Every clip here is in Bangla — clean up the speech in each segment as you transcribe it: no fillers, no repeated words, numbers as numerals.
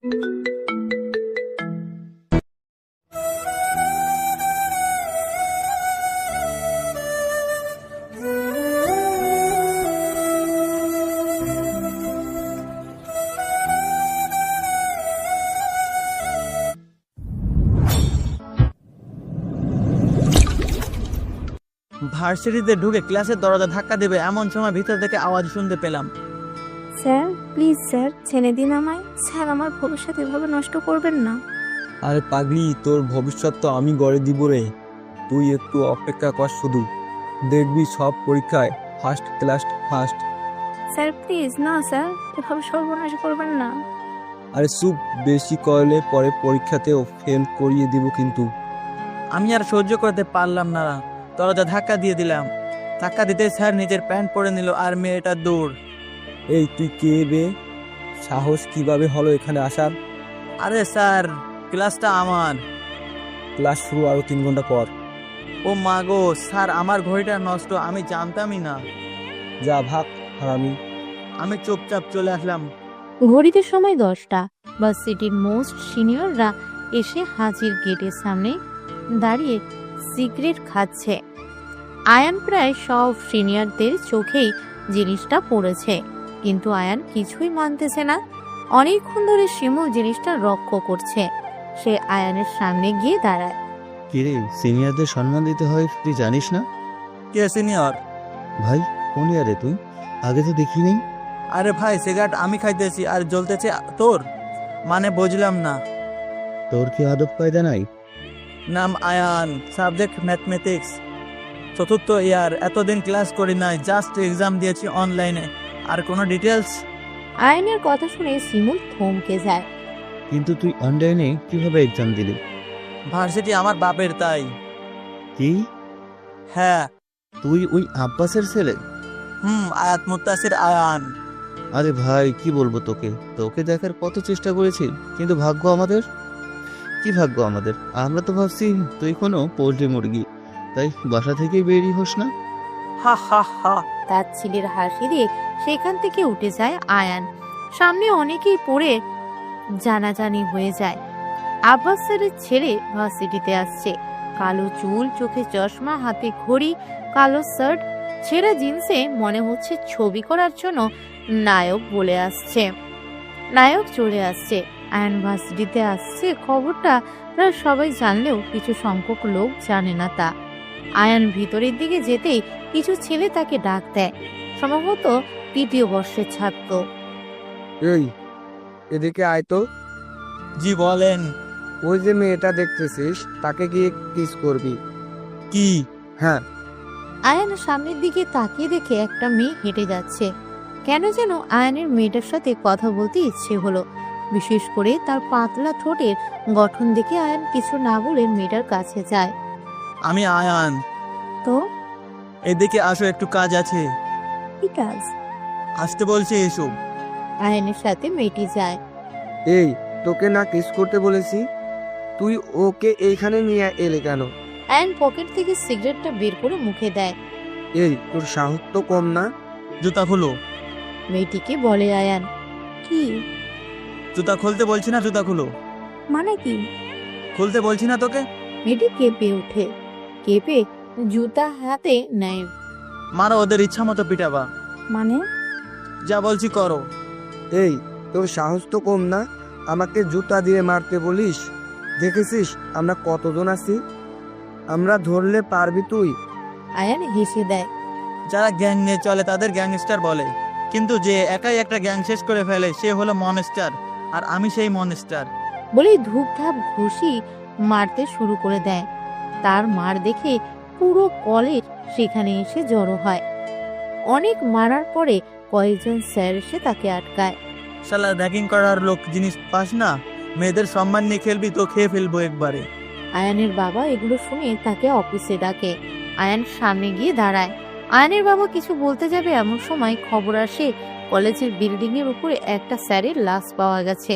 ভার্সিটিতে ঢুকে ক্লাসের দরজা ধাক্কা দেবে এমন সময় ভিতর থেকে আওয়াজ শুনতে পেলাম। স্যার প্লিজ স্যার ছেড়ে দিন আমায়। স্যার আমার ভবিষ্যৎ এভাবে নষ্ট করবেন না। আরে পাগলি, তোর ভবিষ্যৎ তো আমি গড়ে দিব রে। তুই একটু অপেক্ষা কর, শুধু দেখবি সব পরীক্ষায় first class first. Sir please না স্যার, এভাবে সর্বনাশ করবেন না। আরে চুপ, বেশি করলে পরে পরীক্ষাতেও ফেল করিয়ে দিব কিন্তু। আমি আর সহ্য করতে পারলাম না, দরজা ধাক্কা দিয়ে দিলাম। ধাক্কা দিতে স্যার নিজের প্যান্ট পরে নিল আর মেয়েটা দৌড়। এই তুই কে বে? সাহস কিভাবে হলো এখানে আসার? আরে স্যার, ক্লাসটা আমার। ক্লাস শুরু আরো 3 ঘন্টা পর। ও মা গো স্যার, আমার ঘড়িটা নষ্ট, আমি জানতামই না। যা ভাগ হারামি। আমি চুপচাপ চলে আসলাম। ঘড়িতে সময় 10টা। ভার্সিটির মোস্ট সিনিয়ররা এসে হাজির গেটের সামনে দাঁড়িয়ে সিগারেট খাচ্ছে। আয়ান প্রায় সব সিনিয়রদের চোখেই জিনিসটা পড়েছে, কিন্তু আয়ান কিছুই মানতেছে না। অনেকক্ষণ ধরে শিমুল জিনিসটা রক্ষা করছে। সে আয়ানের সামনে গিয়ে দাঁড়ায়। কিরে, সিনিয়রদের সম্মান দিতে হয়, তুই জানিস না? কে সিনিয়র? ভাই কোন ইয়ারে তুই? আগে তো দেখি নেই। আরে ভাই, সিগারেট আমি খাইতেছি আর জ্বলতেছে তোর, মানে বুঝলাম না। তোর কি আদব কায়দা নাই? নাম আয়ান, সাবজেক্ট ম্যাথমেটিক্স, 4th ইয়ার। এতদিন ক্লাস করি নাই, জাস্ট এক্সাম দিয়েছি অনলাইনে। আর কোনো ডিটেলস? আয়ানের কথা শুনে শিমুল থমকে যায়। কিন্তু তুই অনলাইনে কিভাবে এক্সাম দিলি? ভার্সিটি আমার বাপের, তাই। কি? হ্যাঁ। তুই ওই আব্বাসের ছেলে? আয়াত মুত্তাসির আয়ান। আরে ভাই, কি বলবো তোকে, তোকে দেখার কত চেষ্টা করেছি, কিন্তু ভাগ্য আমাদের। কি ভাগ্য আমাদের? আমরা তো ভাবছি তুই কোনো পোল্ট্রি মুরগি, তাই বাসা থেকে বেরিয়ে হোস না। হা হা হা। তার ছেলের হাসি দিয়ে সেখান থেকে উঠে যায় আয়ান। সামনে অনেকেই পড়ে জানাজানি হয়ে যায়। আব্বাস স্যারের ছেলে ভার্সিটিতে আসছে। কালো চুল, চোখে চশমা, হাতে ঘড়ি, কালো শার্ট, ছেঁড়া জিন্সে মনে হচ্ছে ছবি করার জন্য নায়ক বলে আসছে। নায়ক চলে আসছে। আয়ান ভার্সিটিতে আসছে খবরটা প্রায় সবাই জানলেও কিছু সংখ্যক লোক জানে না তা। আয়ান ভিতরের দিকে যেতেই কিছু ছেলে তাকে ডাক দেয়। সম্ভবত 3য় বর্ষের ছাত্র। এই এদিকে আয় তো। জি বলেন। ওই যে মেয়েটা দেখতেছিস, তাকে গিয়ে কিস করবি। কি? হ্যাঁ। আয়ান সামনের দিকে তাকিয়ে দেখে একটা মেয়ে হেঁটে যাচ্ছে। কেন যেন আয়ানের মেয়েটার সাথে কথা বলতে ইচ্ছে হলো। বিশেষ করে তার পাতলা ঠোঁটের গঠন দেখে আয়ান কিছু না বলে মেয়েটার কাছে যায়। আমি আয়ান। তো এদিকে আসো, একটু কাজ আছে। কি কাজ? আসতে বলছি, এসো। আয়ানের সাথে মেয়েটি যায়। এই তোকে না কিস করতে বলেছি, তুই ওকে এইখানে নিয়ে এলে কেন? আয়ান পকেট থেকে সিগারেটটা বের করে মুখে দেয়। এই তোর সাহস তো কম না। জুতা খুলো। মেয়েটিকে বলে আয়ান। কি জুতা খুলতে বলছি না, জুতা খুলো। মানে কি? খুলতে বলছি না তোকে। মেয়েটি কেঁপে ওঠে। কেঁপে জুতা হাতে নেয়। মারো, ওদের ইচ্ছা মতো পিটাবা। মানে যা বলছি করো। এই তোর সাহস তো কম না, আমাকে জুতা দিয়ে মারতে বলিস? দেখেছিস আমরা কতজন আছি, আমরা ধরলে পারবি তুই? আয়ান হেসে দেয়। যারা গ্যাং নিয়ে চলে তাদের গ্যাংস্টার বলে, কিন্তু যে একাই একটা গ্যাং শেষ করে ফেলে সে হলো মনস্টার, আর আমি সেই মনস্টার। বলে ধূপধাপ ঘুষি মারতে শুরু করে দেয়। তার মার দেখে পুরো কলেজ সেখানে এসে জড়ো হয়। অনেক মারার পরে কয়েকজন স্যার এসে তাকে আটকায়। শালা র্যাগিং করার লোক, জিনিস পাস না? মেয়েদের সম্মান নিয়ে খেলবি তো খেয়ে ফেলবো একবারে। আয়ানের বাবা এগুলো শুনে তাকে অফিসে ডাকে। আয়ান সামনে গিয়ে দাঁড়ায়। আয়ানের বাবা কিছু বলতে যাবে এমন সময় খবর আসে কলেজের বিল্ডিং এর উপরে একটা স্যারের লাশ পাওয়া গেছে।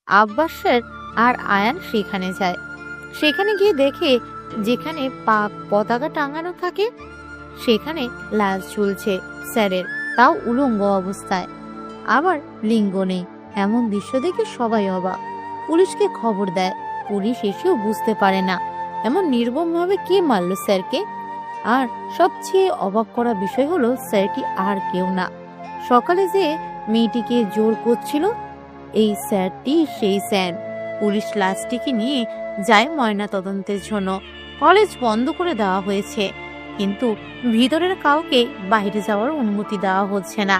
আব্বাস স্যার আর আয়ান সেখানে যায়। সেখানে গিয়ে দেখে যেখানে পতাকা টাঙানো থাকে সেখানে লাশ ঝুলছে স্যারের, তাও উলঙ্গ অবস্থায়, আবার লিঙ্গ নেই। এমন দৃশ্য দেখে সবাই অবাক। পুলিশকে খবর দেয়, পুলিশ এসেও বুঝতে পারে না এমন নির্মমভাবে কে মারল স্যারকে। আর সবচেয়ে অবাক করা বিষয় হলো স্যারটি আর কেউ না, সকালে যে মেয়েটিকে জোর করছিল এই স্যারটি সেই স্যার। পুলিশ লাশটিকে নিয়ে যায় ময়না তদন্তের জন্য। কলেজ বন্ধ করে দেওয়া হয়েছে, কিন্তু ভিতরের কাউকে বাইরে যাওয়ার অনুমতি দেওয়া হচ্ছে না।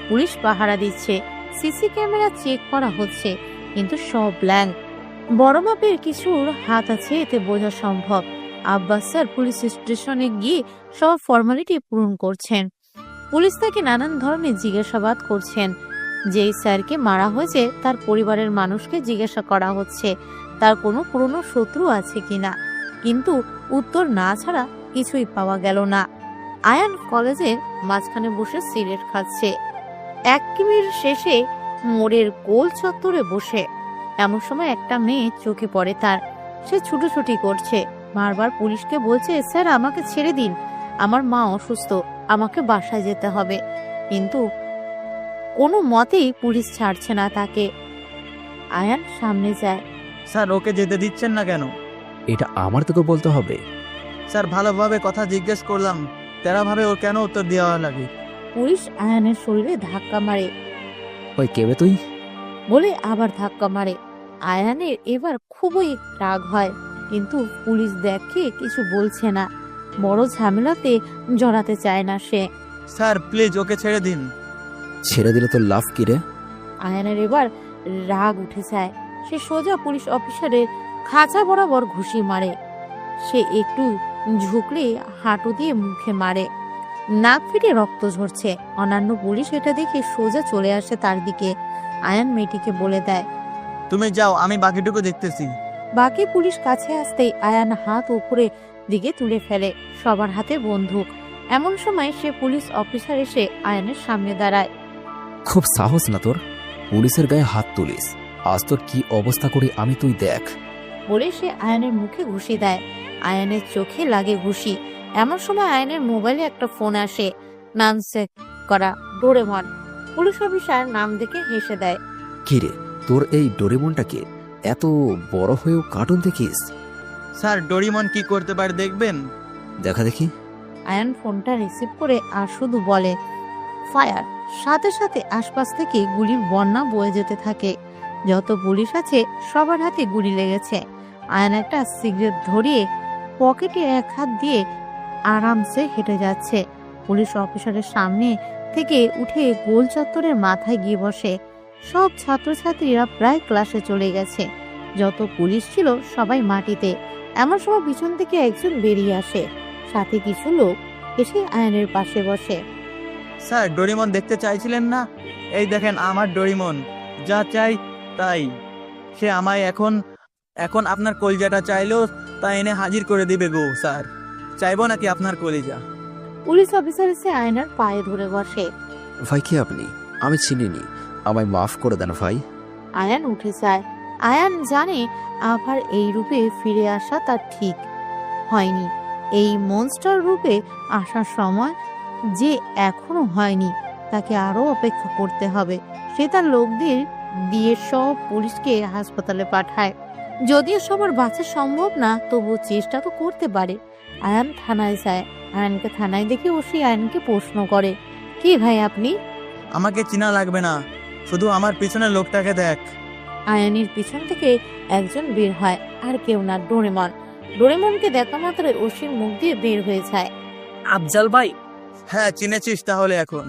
পুলিশ পাহারা দিচ্ছে, সিসি ক্যামেরা চেক করা হচ্ছে, কিন্তু সব ব্ল্যাঙ্ক। বড় মাপের কিছুর হাত আছে এতে বোঝা সম্ভব। আব্বাস স্যার পুলিশ স্টেশনে গিয়ে সব ফর্মালিটি পূরণ করছেন। পুলিশ তাকে নানান ধরনের জিজ্ঞাসাবাদ করছেন। যেই স্যারকে মারা হয়েছে তার পরিবারের মানুষকে জিজ্ঞাসা করা হচ্ছে তার কোনো পুরনো শত্রু আছে কিনা, কিন্তু উত্তর না ছাড়া কিছুই পাওয়া গেল না। আয়ান কলেজের মাঝখানে বসে সিগারেট খাচ্ছে, 1 কিমির শেষে মোড়ের গোল চত্বরে বসে। এমন সময় একটা মেয়ে চোখে পড়ে তার। সে ছুটোছুটি করছে, বারবার পুলিশকে বলছে, স্যার আমাকে ছেড়ে দিন, আমার মা অসুস্থ, আমাকে বাসায় যেতে হবে। কিন্তু কোনো মতেই পুলিশ ছাড়ছে না তাকে। আয়ান সামনে যায়। স্যার ওকে যেতে দিচ্ছেন না কেন? এটা আমার তোকে বলতে হবে? স্যার ভালোভাবে কথা জিজ্ঞেস করলাম, তেরাভাবে ওর কেন উত্তর দেওয়া লাগে? পুলিশ আয়ানের শরীরে ধাক্কা মারে, ওই কেবে তুই? বলে আবার ধাক্কা মারে। আয়ানের এবার খুবই রাগ হয়, কিন্তু পুলিশ দেখে কিছু বলছে না। বড় ঝামেলাতে জড়াতে চায় না সে। স্যার প্লিজ ওকে ছেড়ে দিন। ছেড়ে দিলে তোর লাভ কি রে? আয়ানের এবার রাগ উঠে যায়। সে সোজা পুলিশ অফিসারের খাঁচা বরাবর ঘুষি মারে। সে একটু ঝুঁকলে হাঁটু দিয়ে মুখে মারে, নাক ফেটে রক্ত ঝরছে। অন্যান্য পুলিশ এটা দেখে সোজা চলে আসে তার দিকে। আয়ান মেয়েটিকে বলে দেয়, তুমি যাও, আমি বাকিটুকু দেখতেছি। বাকি পুলিশ কাছে আসতেই আয়ান হাত উপরে দিকে তুলে ফেলে, সবার হাতে বন্দুক। এমন সময় সে পুলিশ অফিসার এসে আয়ানের সামনে দাঁড়ায়। খুব সাহস না তোর, পুলিশের গায়ে হাত তুলিস? আজ তোর কি অবস্থা করি আমি তুই দেখ। বলে সে আয়ানের মুখে ঘুষি দেয়। আয়ানের চোখে লাগে ঘুষি। এমন সময় আয়ানের মোবাইলে একটা ফোন আসে, নাম সেভ করা ডোরেমন। পুলিশ অফিসার নাম দেখে হেসে দেয়। কিরে, তোর এই ডোরেমনটাকে এত বড় হয়েও কার্টুন দেখিস? স্যার ডোরিমন কি করতে পারে দেখবেন? দেখা দেখি। আয়ান ফোনটা রিসিভ করে আর শুধু বলে, ফায়ার। সাথে সাথে আশপাশ থেকে গুলির বন্যা বয়ে যেতে থাকে। যত পুলিশ আছে সবার হাতে গুলি লেগেছে। আয়ান একটা সিগারেট ধরিয়ে পকেটে এক হাত দিয়ে আরামসে হেঁটে যাচ্ছে। পুলিশ অফিসারের সামনে থেকে উঠে গোল চত্বরের মাথায় গিয়ে বসে। সব ছাত্রছাত্রীরা প্রায় ক্লাসে চলে গেছে। যত পুলিশ ছিল সবাই মাটিতে। এমন সময় পিছন থেকে একজন বেরিয়ে আসে, সাথে কিছু লোক এসে আয়ানের পাশে বসে। স্যার ডোরিমন দেখতে চাইছিলেন না? এই দেখেন আমার ডোরিমন, যা চাই তাই। সে আমায় এখন আপনার কলিজাটা চাইলেও তা এনে হাজির করে দিবে গো স্যার। চাইবো নাকি আপনার কলিজা? পুলিশ অফিসার এসে আয়নার পায়ে ধরে বসে। ভাই কে আপনি? আমি চিনিনি, আমায় মাফ করে দেন ভাই। আয়ান উঠে যায়। আয়ান জানে আবার এই রূপে ফিরে আসা তার ঠিক হয়নি। এই মনস্টার রূপে আসার সময় যে এখনো হয়নি, তাকে আরো অপেক্ষা করতে হবে। সে তার লোকদের দিয়ে সব পুলিশকে হাসপাতালে পাঠায়। যদিও সবার বাঁচা সম্ভব না, তবু চেষ্টা তো করতে পারে। আয়ান থানায় যায়। আয়ানকে থানায় দেখে ওসি আয়ানকে প্রশ্ন করে, কি ভাই আপনি? আমাকে চিনা লাগবে না, শুধু আমার পিছনে লোকটাকে দেখ। আয়ানের পিছন থেকে একজন বের হয়, আর কেউ না, ডোরেমন। ডোরেমনকে দেখা মাত্রই ওসির মুখ দিয়ে বের হয়ে যায়, আফজাল ভাই। হ্যাঁ চিনেছিস তাহলে এখন?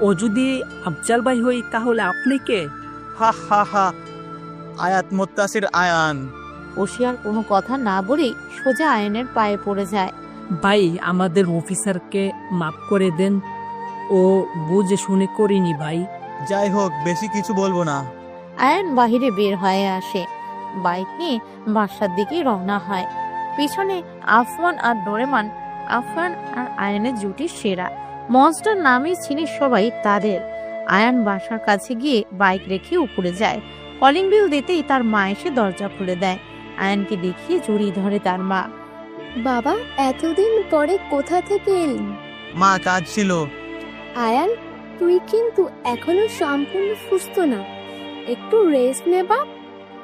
ও যদি আফজাল ভাই হই তাহলে আপনি কে? হা হা হা, আয়াত মুত্তাসির আয়ান। ওসি আর কোনো কথা না বলেই সোজা আয়ানের পায়ে পড়ে যায়। ভাই আমাদের অফিসারকে মাফ করে দেন, ও বুঝে শুনে করিনি ভাই। যাই হোক, বেশি কিছু বলবো না। আয়ান বাহিরে বের হয়ে আসে, বাইক নিয়ে বাসার দিকে রওনা হয়। পিছনে আফওয়ান আর ডোরেমন। আফওয়ান আর আয়ানের জুটি সেরা। মনস্টার নামই চিনি সবাই তাদের। আয়ান বাসার কাছে গিয়ে বাইক রেখে উপরে যায়। কলিং বেল দিতেই তার মা এসে দরজা খুলে দেয়। আয়ানকে দেখিয়ে জড়িয়ে ধরে তার মা। বাবা, এতদিন পরে কোথা থেকে এলি? মা কাজ ছিল। আয়ান, তুই কিন্তু এখনো সম্পূর্ণ সুস্থ না। একটু রেস্ট নেবা।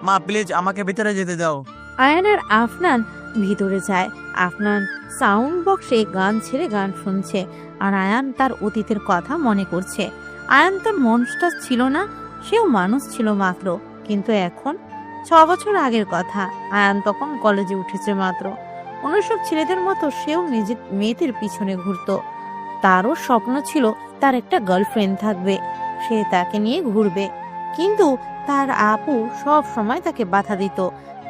মা প্লিজ আমাকে ভিতরে যেতে দাও। আয়ান আর আফনান ভিতরে যায়। আফনান সাউন্ড বক্সে গান ছেড়ে গান শুনছে, আর আয়ান তার অতীতের কথা মনে করছে। আয়ান তার মনটা ছিল না, সেও মানুষ ছিল মাত্র, কিন্তু এখন 6 বছর আগের কথা। আয়ান তখন কলেজে উঠেছে মাত্র। অন্য সব ছেলেদের মতো সেও নিজের মেয়েদের পিছনে ঘুরতো। তারও স্বপ্ন ছিল তার একটা গার্লফ্রেন্ড থাকবে, সে তাকে নিয়ে ঘুরবে। কিন্তু তার আপু সব সময় তাকে বাধা দিত।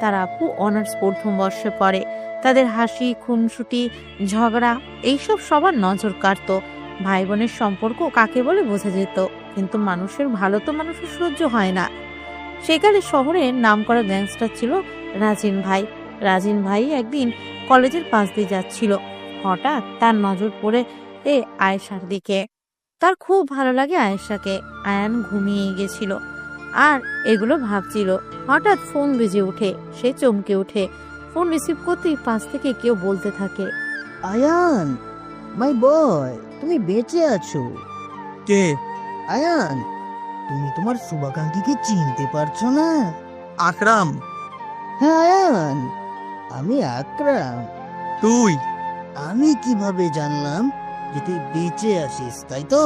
তার আপু অনার্স প্রথম বর্ষে পড়ে। তাদের হাসি, খুনসুটি, ঝগড়া এইসব সবার নজর কাটত। ভাই বোনের সম্পর্ক কাকে বলে বোঝা যেত, কিন্তু মানুষের ভালো তো মানুষের সহ্য হয় না। সেকালে শহরের নামকরা গ্যাংস্টার ছিল রাজিন ভাই। রাজিন ভাই একদিন কলেজের পাশ দিয়ে যাচ্ছিল। হঠাৎ তার নজর পড়ে আয়েশার দিকে। তার খুব ভালো লাগে আয়েশাকে। আয়ান ঘুমিয়ে গেছিল আর এগুলো ভাবছিল। হঠাৎ ফোন বেজে ওঠে। সে চমকে ওঠে। ফোন রিসিভ করতেই পাশ থেকে কেউ বলতে থাকে, আয়ান, মাই বয়, তুমি বেঁচে আছো? কে? আয়ান, তুমি তোমার শুভাকাঙ্ক্ষীকে চিনতে পারছো না? আকরাম? হ্যাঁ আয়ান, আমি আকরাম। তুই? আমি কিভাবে জানলাম যে তুই বেঁচে আছিস, তাই তো?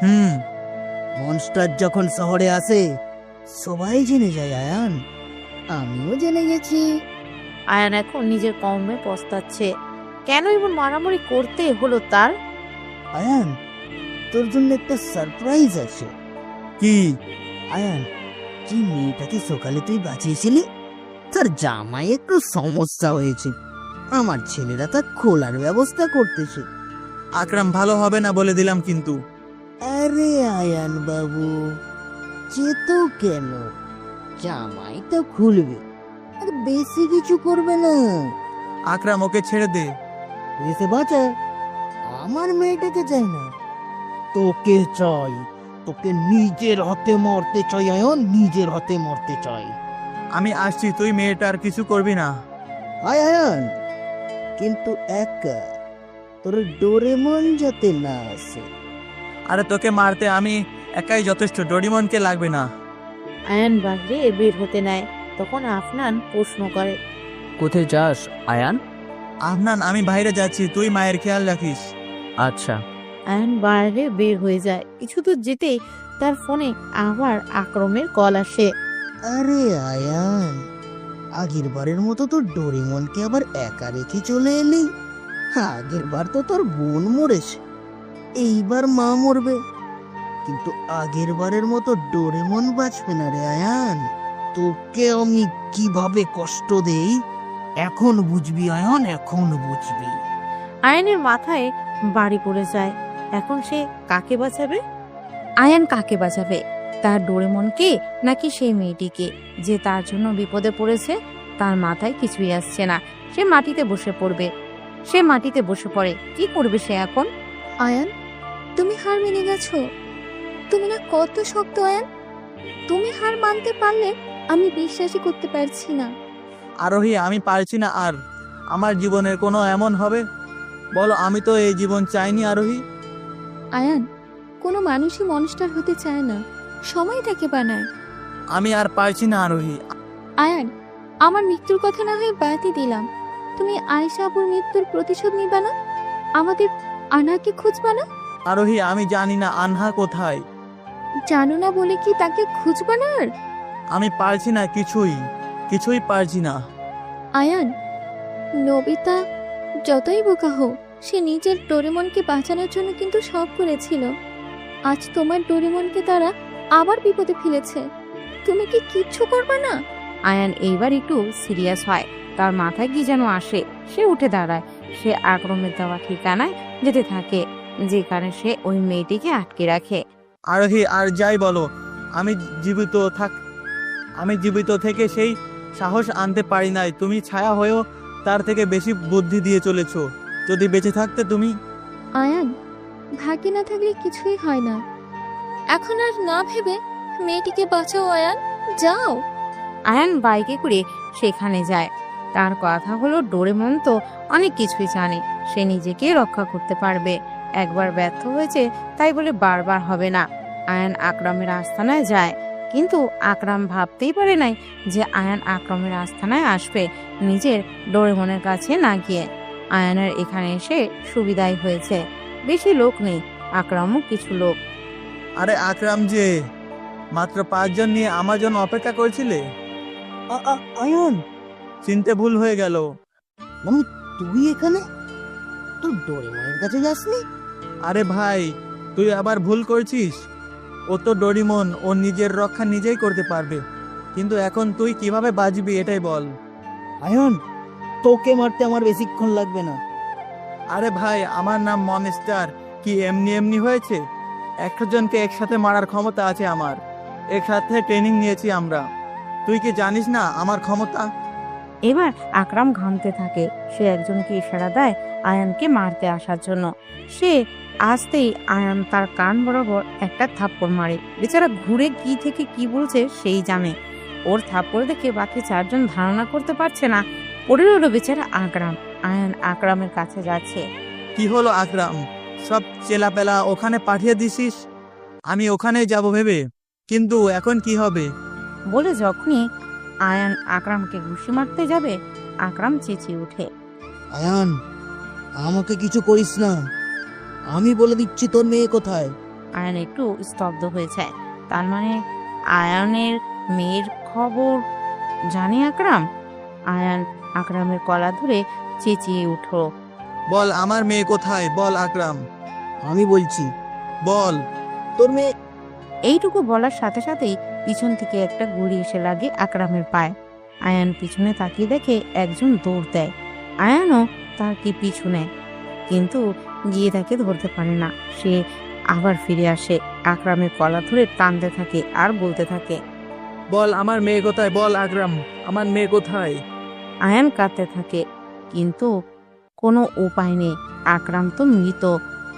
হুম। মনস্টার যখন শহরে আসে সবাই জেনে যায় আয়ান, আমিও জেনে গেছি। আয়ান এখন নিজের কর্মে পস্তাচ্ছে। কেন এমন মারামারি করতে হলো তার? আয়ান, তোর জন্য একটা সারপ্রাইজ আছে। কি? আয়ান, যে মেয়েটাকে সকালে তুই বাঁচিয়েছিলি, তার জামাই একটু সমস্যা হয়েছে। আমার ছেলেরা তা খোলার ব্যবস্থা করতেছে। আকরাম ভালো হবে না বলে দিলাম কিন্তু। আরে আয়ান বাবু, চেতো কেন? জামাই তো খুলবে, আর বেশি কিছু করবে না। আকরাম ওকে ছেড়ে দে। এসে বাঁচা, আমার মেয়েটাকে চাই না, তোকে চাই। তোকে নিজের হাতে মরতে চাই আয়ান, নিজের হাতে মরতে চাই। আমি আসছি, তুই মেয়েটার কিছু করবি না। আয় আয়ান, কিন্তু একা, তোর ডোরেমন যাতে না আসে। আরে তোকে মারতে আমি একাই যথেষ্ট, ডোরিমনকে লাগবে না। আয়ান বাইরে বের হতে নেয়। তখন আফনান প্রশ্ন করে, কোথায় যাস আয়ান? আফনান, আমি বাইরে যাচ্ছি, তুই মায়ের খেয়াল রাখিস। আচ্ছা। আয়ান বাইরে বের হয়ে যায়। কিছু দূর যেতেই তার ফোনে আবার আকরমের কল আসে। আরে আয়ান, আগের বারের মতো তোর ডোরেমনকে আবার একা রেখে চলে এলি? আগের বার তো তোর বোন মরেছে, এইবার মা মরবে, কিন্তু আগের বারের মতো ডোরেমন বাঁচবে না রে আয়ান। তোকে আমি কিভাবে কষ্ট দেই এখন বুঝবি আয়ান, এখন বুঝবি। আয়ানের মাথায় বাড়ি পড়ে যায়। এখন সে কাকে বাঁচাবে? আয়ান কাকে বাঁচাবে? তার ডোরেমনকে নাকি সেই মেয়েটিকে যে তার জন্য বিপদে পড়েছে? তার মাথায় কিছুই আসছে না। সে মাটিতে বসে পড়ে। কি করবে সে এখন? আয়ান, তুমি হার মেনে গেছো। তুমি না কত শক্ত আয়ান। তুমি হার মানতে পারলে আমি বিশ্বাসই করতে পারছি না। আরোহী, আমি পারছি না আর। আমার জীবনের কোনো এমন হবে? বলো, আমি তো এই জীবন চাইনি আরোহী। আয়ান, কোনো মানুষই মনস্টার হতে চায় না, সময় তাকে বানায়। আমি আর পারছি না আরোহী। আয়ান, আমার মৃত্যুর কথা না হয় বাদই দিলাম, তুমি আয়েশা আপুর মৃত্যুর প্রতিশোধ নিবা না? আমাদের আনাকে খুঁজবা না? আরোহী, আমি জানি না আনহা কোথায়। জানো না বলে কি তাকে খুঁজবা না? আর আমি পারছি না, কিছুই পারছি না। আয়ান, নবিতা যতই বোকা হোক, সে নিজের ডোরেমনকে বাঁচানোর জন্য কিন্তু সব করেছিল। আজ তোমার ডোরেমনকে তারা আবার বিপদে ফেলেছে, তুমি কি কিচ্ছু করবে না? আয়ান এইবার একটু সিরিয়াস হয়। তার মাথায় কি যেন আসে। সে উঠে দাঁড়ায়। সে আকরমের দেওয়া ঠিকানায় যেতে থাকে, যেখানে সে ওই মেয়েটিকে আটকে রাখে। আরোহী, আর যাই বলো, আমি জীবিত থেকে সেই সাহস আনতে পারি নাই। তুমি ছায়া হয়েও তার থেকে বেশি বুদ্ধি দিয়ে চলেছো। যদি বেঁচে থাকতে তুমি। আয়ান, ভাগ্যে না থাকলে কিছুই হয় না। এখন আর না ভেবে মেয়েটিকে বাঁচাও আয়ান, যাও। আয়ান বাইকে করে সেখানে যায়। তার কথা হলো, ডোরেমন তো অনেক কিছুই জানে, সে নিজেকে রক্ষা করতে পারবে। একবার ব্যর্থ হয়েছে তাই বলে বারবার হবে না। আয়ান আকরামের আস্তানায় যায়। কিন্তু আকরাম ভাবতেই পারে নাই যে আয়ান আকরামের আস্তানায় আসবে নিজের ডোরেমনের কাছে না গিয়ে। আয়ানের এখানে এসে সুবিধাই হয়েছে, বেশি লোক নেই, আকরামও কিছু লোক। আরে আকরাম যে, মাত্র 5 জন নিয়ে আমার জন্য অপেক্ষা করছিলে? আয়ান, চিনতে ভুল হয়ে গেল। মানে তুই এখানে? তোর ডোরেমনের কাছে যাসনি? আরে ভাই, তুই আবার ভুল করছিস। ও তো ডোরিমন, ও নিজের রক্ষা নিজেই করতে পারবে, কিন্তু এখন তুই কিভাবে বাঁচবি এটাই বল। আয়ান, তোকে মারতে আমার বেশিক্ষণ লাগবে না। আরে ভাই, আমার নাম মনস্টার, কি এমনি এমনি হয়েছে? 100 জনকে একসাথে মারার ক্ষমতা আছে আমার, একসাথে ট্রেনিং নিয়েছি আমরা। তুই কি জানিস না আমার ক্ষমতা? এবার আকরাম ঘামতে থাকে। সে একজনকে ইশারা দেয় আয়ানকে মারতে আসার জন্য। সে আসতেই আয়ান তার কান বরাবর একটা থাপ্পড় মারে। বেচারা ঘুরে কি থেকে কি বলছে সেই জানে। ওর থাপ্পড় দেখে বাকি 4 জন ধারণা করতে পারছে না। পড়ে রইল বেচারা আকরাম। আয়ান আকরামের কাছে যাচ্ছে। কি হলো আকরাম, সব চেলাপেলা ওখানে পাঠিয়ে দিছিস? আমি ওখানেই যাব ভেবে, কিন্তু এখন কি হবে? বলে যখনই আয়ান আকরামকে ঘুষি মারতে যাবে, আকরাম চেঁচিয়ে ওঠে। আয়ান, আমাকে কিছু করিস না, আমি বলে দিচ্ছি তোর মেয়ে কোথায়। আয়ান একটু স্তব্ধ হয়ে যায়। তার মানে আয়ানের মেয়ের খবর জানে আকরাম? আয়ান আকরামের কলা ধরে চেঁচিয়ে উঠল। বল আমার মেয়ে কোথায়, বল আকরাম, আমি বলছি, বল। তোর মেয়ে। এইটুকু বলার সাথে সাথেই পিছন থেকে একটা গুলি এসে লাগে আকরামের পায়ে। আয়ান পিছনে তাকিয়ে দেখে একজন দৌড় দেয়। আয়ানও তার কি পিছু নেয়, কিন্তু গিয়ে তাকে ধরতে পারে না। সে আবার ফিরে আসে, আকরামের কলা ধরে টানতে থাকে আর বলতে থাকে, বল আমার মেয়ে কোথায়, বল আকরাম, আমার মেয়ে কোথায়? আয়ান কাঁদতে থাকে, কিন্তু কোনো উপায় নেই। আকরাম তো মৃত।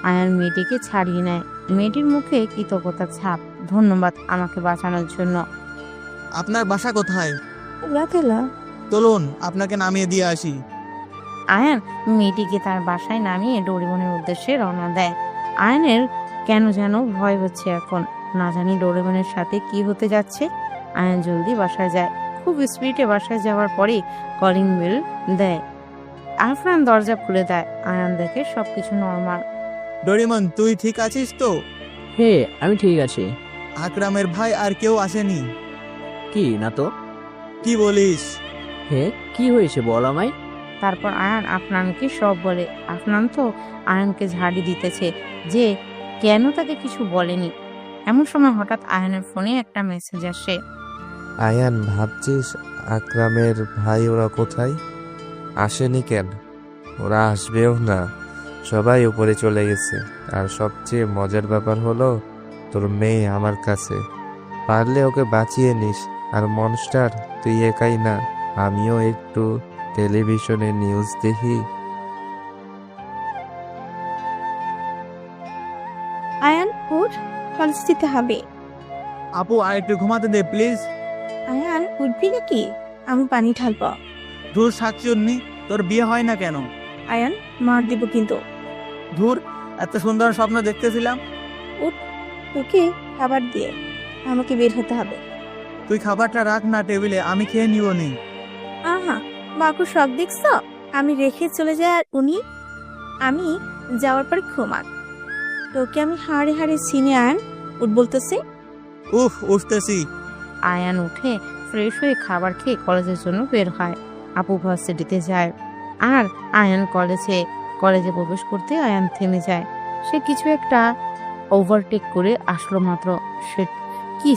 আয়ান মেয়েটিকে ছাড়িয়ে নেয়। মেয়েটির মুখে কৃতজ্ঞতার ছাপ। ধন্যবাদ আমাকে বাঁচানোর জন্য। আপনার বাসা কোথায়? রাতেলা। চলুন আপনাকে নামিয়ে দিয়ে আসি। আয়ান মেয়েটিকে তার বাসায় নামিয়ে ডোরেমনের উদ্দেশ্যে রওনা দেয়। আয়ানের কেন যেন ভয় হচ্ছে এখন, না জানি ডোরেমনের সাথে কি হতে যাচ্ছে। আয়ান জলদি বাসায় যায়। খুব স্পিডে বাসায় যাওয়ার পরে কলিং বেল দেয়। আরফান দরজা খুলে দেয়। আয়ান দেখে সবকিছু নর্মাল। ডোরিমন, তুই ঠিক আছিস তো? হে, আমি ঠিক আছি। আকরামের ভাই আর কেউ আসেনি? কি না তো? কি বলিস? হে, কি হয়েছে বল আমায়। তারপর আয়ান আফনানকে সব বলে। আফনান তো আয়ানকে ঝাড়ি দিতেছে যে কেন তাকে কিছু বলেনি। এমন সময় হঠাৎ আয়ানের ফোনে একটা মেসেজ আসে। আয়ান, ভাবছিস আকরামের ভাই ওরা কোথায়? আসেনি কেন? ওরা আসবেও না, সবাই উপরে চলে গেছে। আর সবচেয়ে মজার ব্যাপার হলো তোর মেয়ে আমার কাছে। পারলে ওকে বাঁচিয়ে নিস। আর মনস্টার, তুই একাই না, আমিও একটু টেলিভিশনে নিউজ দেখি। আয়ান, উঠ, কলেজ যেতে হবে। আপু আর একটু ঘুমাতে দে প্লিজ। আয়ান, উঠবি নাকি? আমি পানি ঢালবো। ধুর শাকচুন্নি, তোর বিয়ে হয় না কেন? আয়ান, মার দিব কিন্তু। ধুর, এত সুন্দর স্বপ্ন দেখতেছিলাম। তোকে খাবার দিয়ে আমাকে বের হতে হবে। তুই খাবারটা রাখ না টেবিলে, আমি খেয়ে নিব নি। আহা, বাকু শখ দেখছ? আমি রেখে চলে যাই আর উনি আমি যাওয়ার পরে ঘুমাক। তোকে আমি হাড়ে হাড়ে চিনি। আয়ান, উঠ বলতেছে। উফ, উঠতেছি। আয়ান উঠে ফ্রেশ হয়ে খাবার খেয়ে কলেজের জন্য বের হয়। আপু ভার্সিটিতে যায় আর আয়ান কলেজে প্রবেশ করতে আয়ান থেমে যায়। সে কিছু একটা ওভারটেক করে আসলো মাত্র।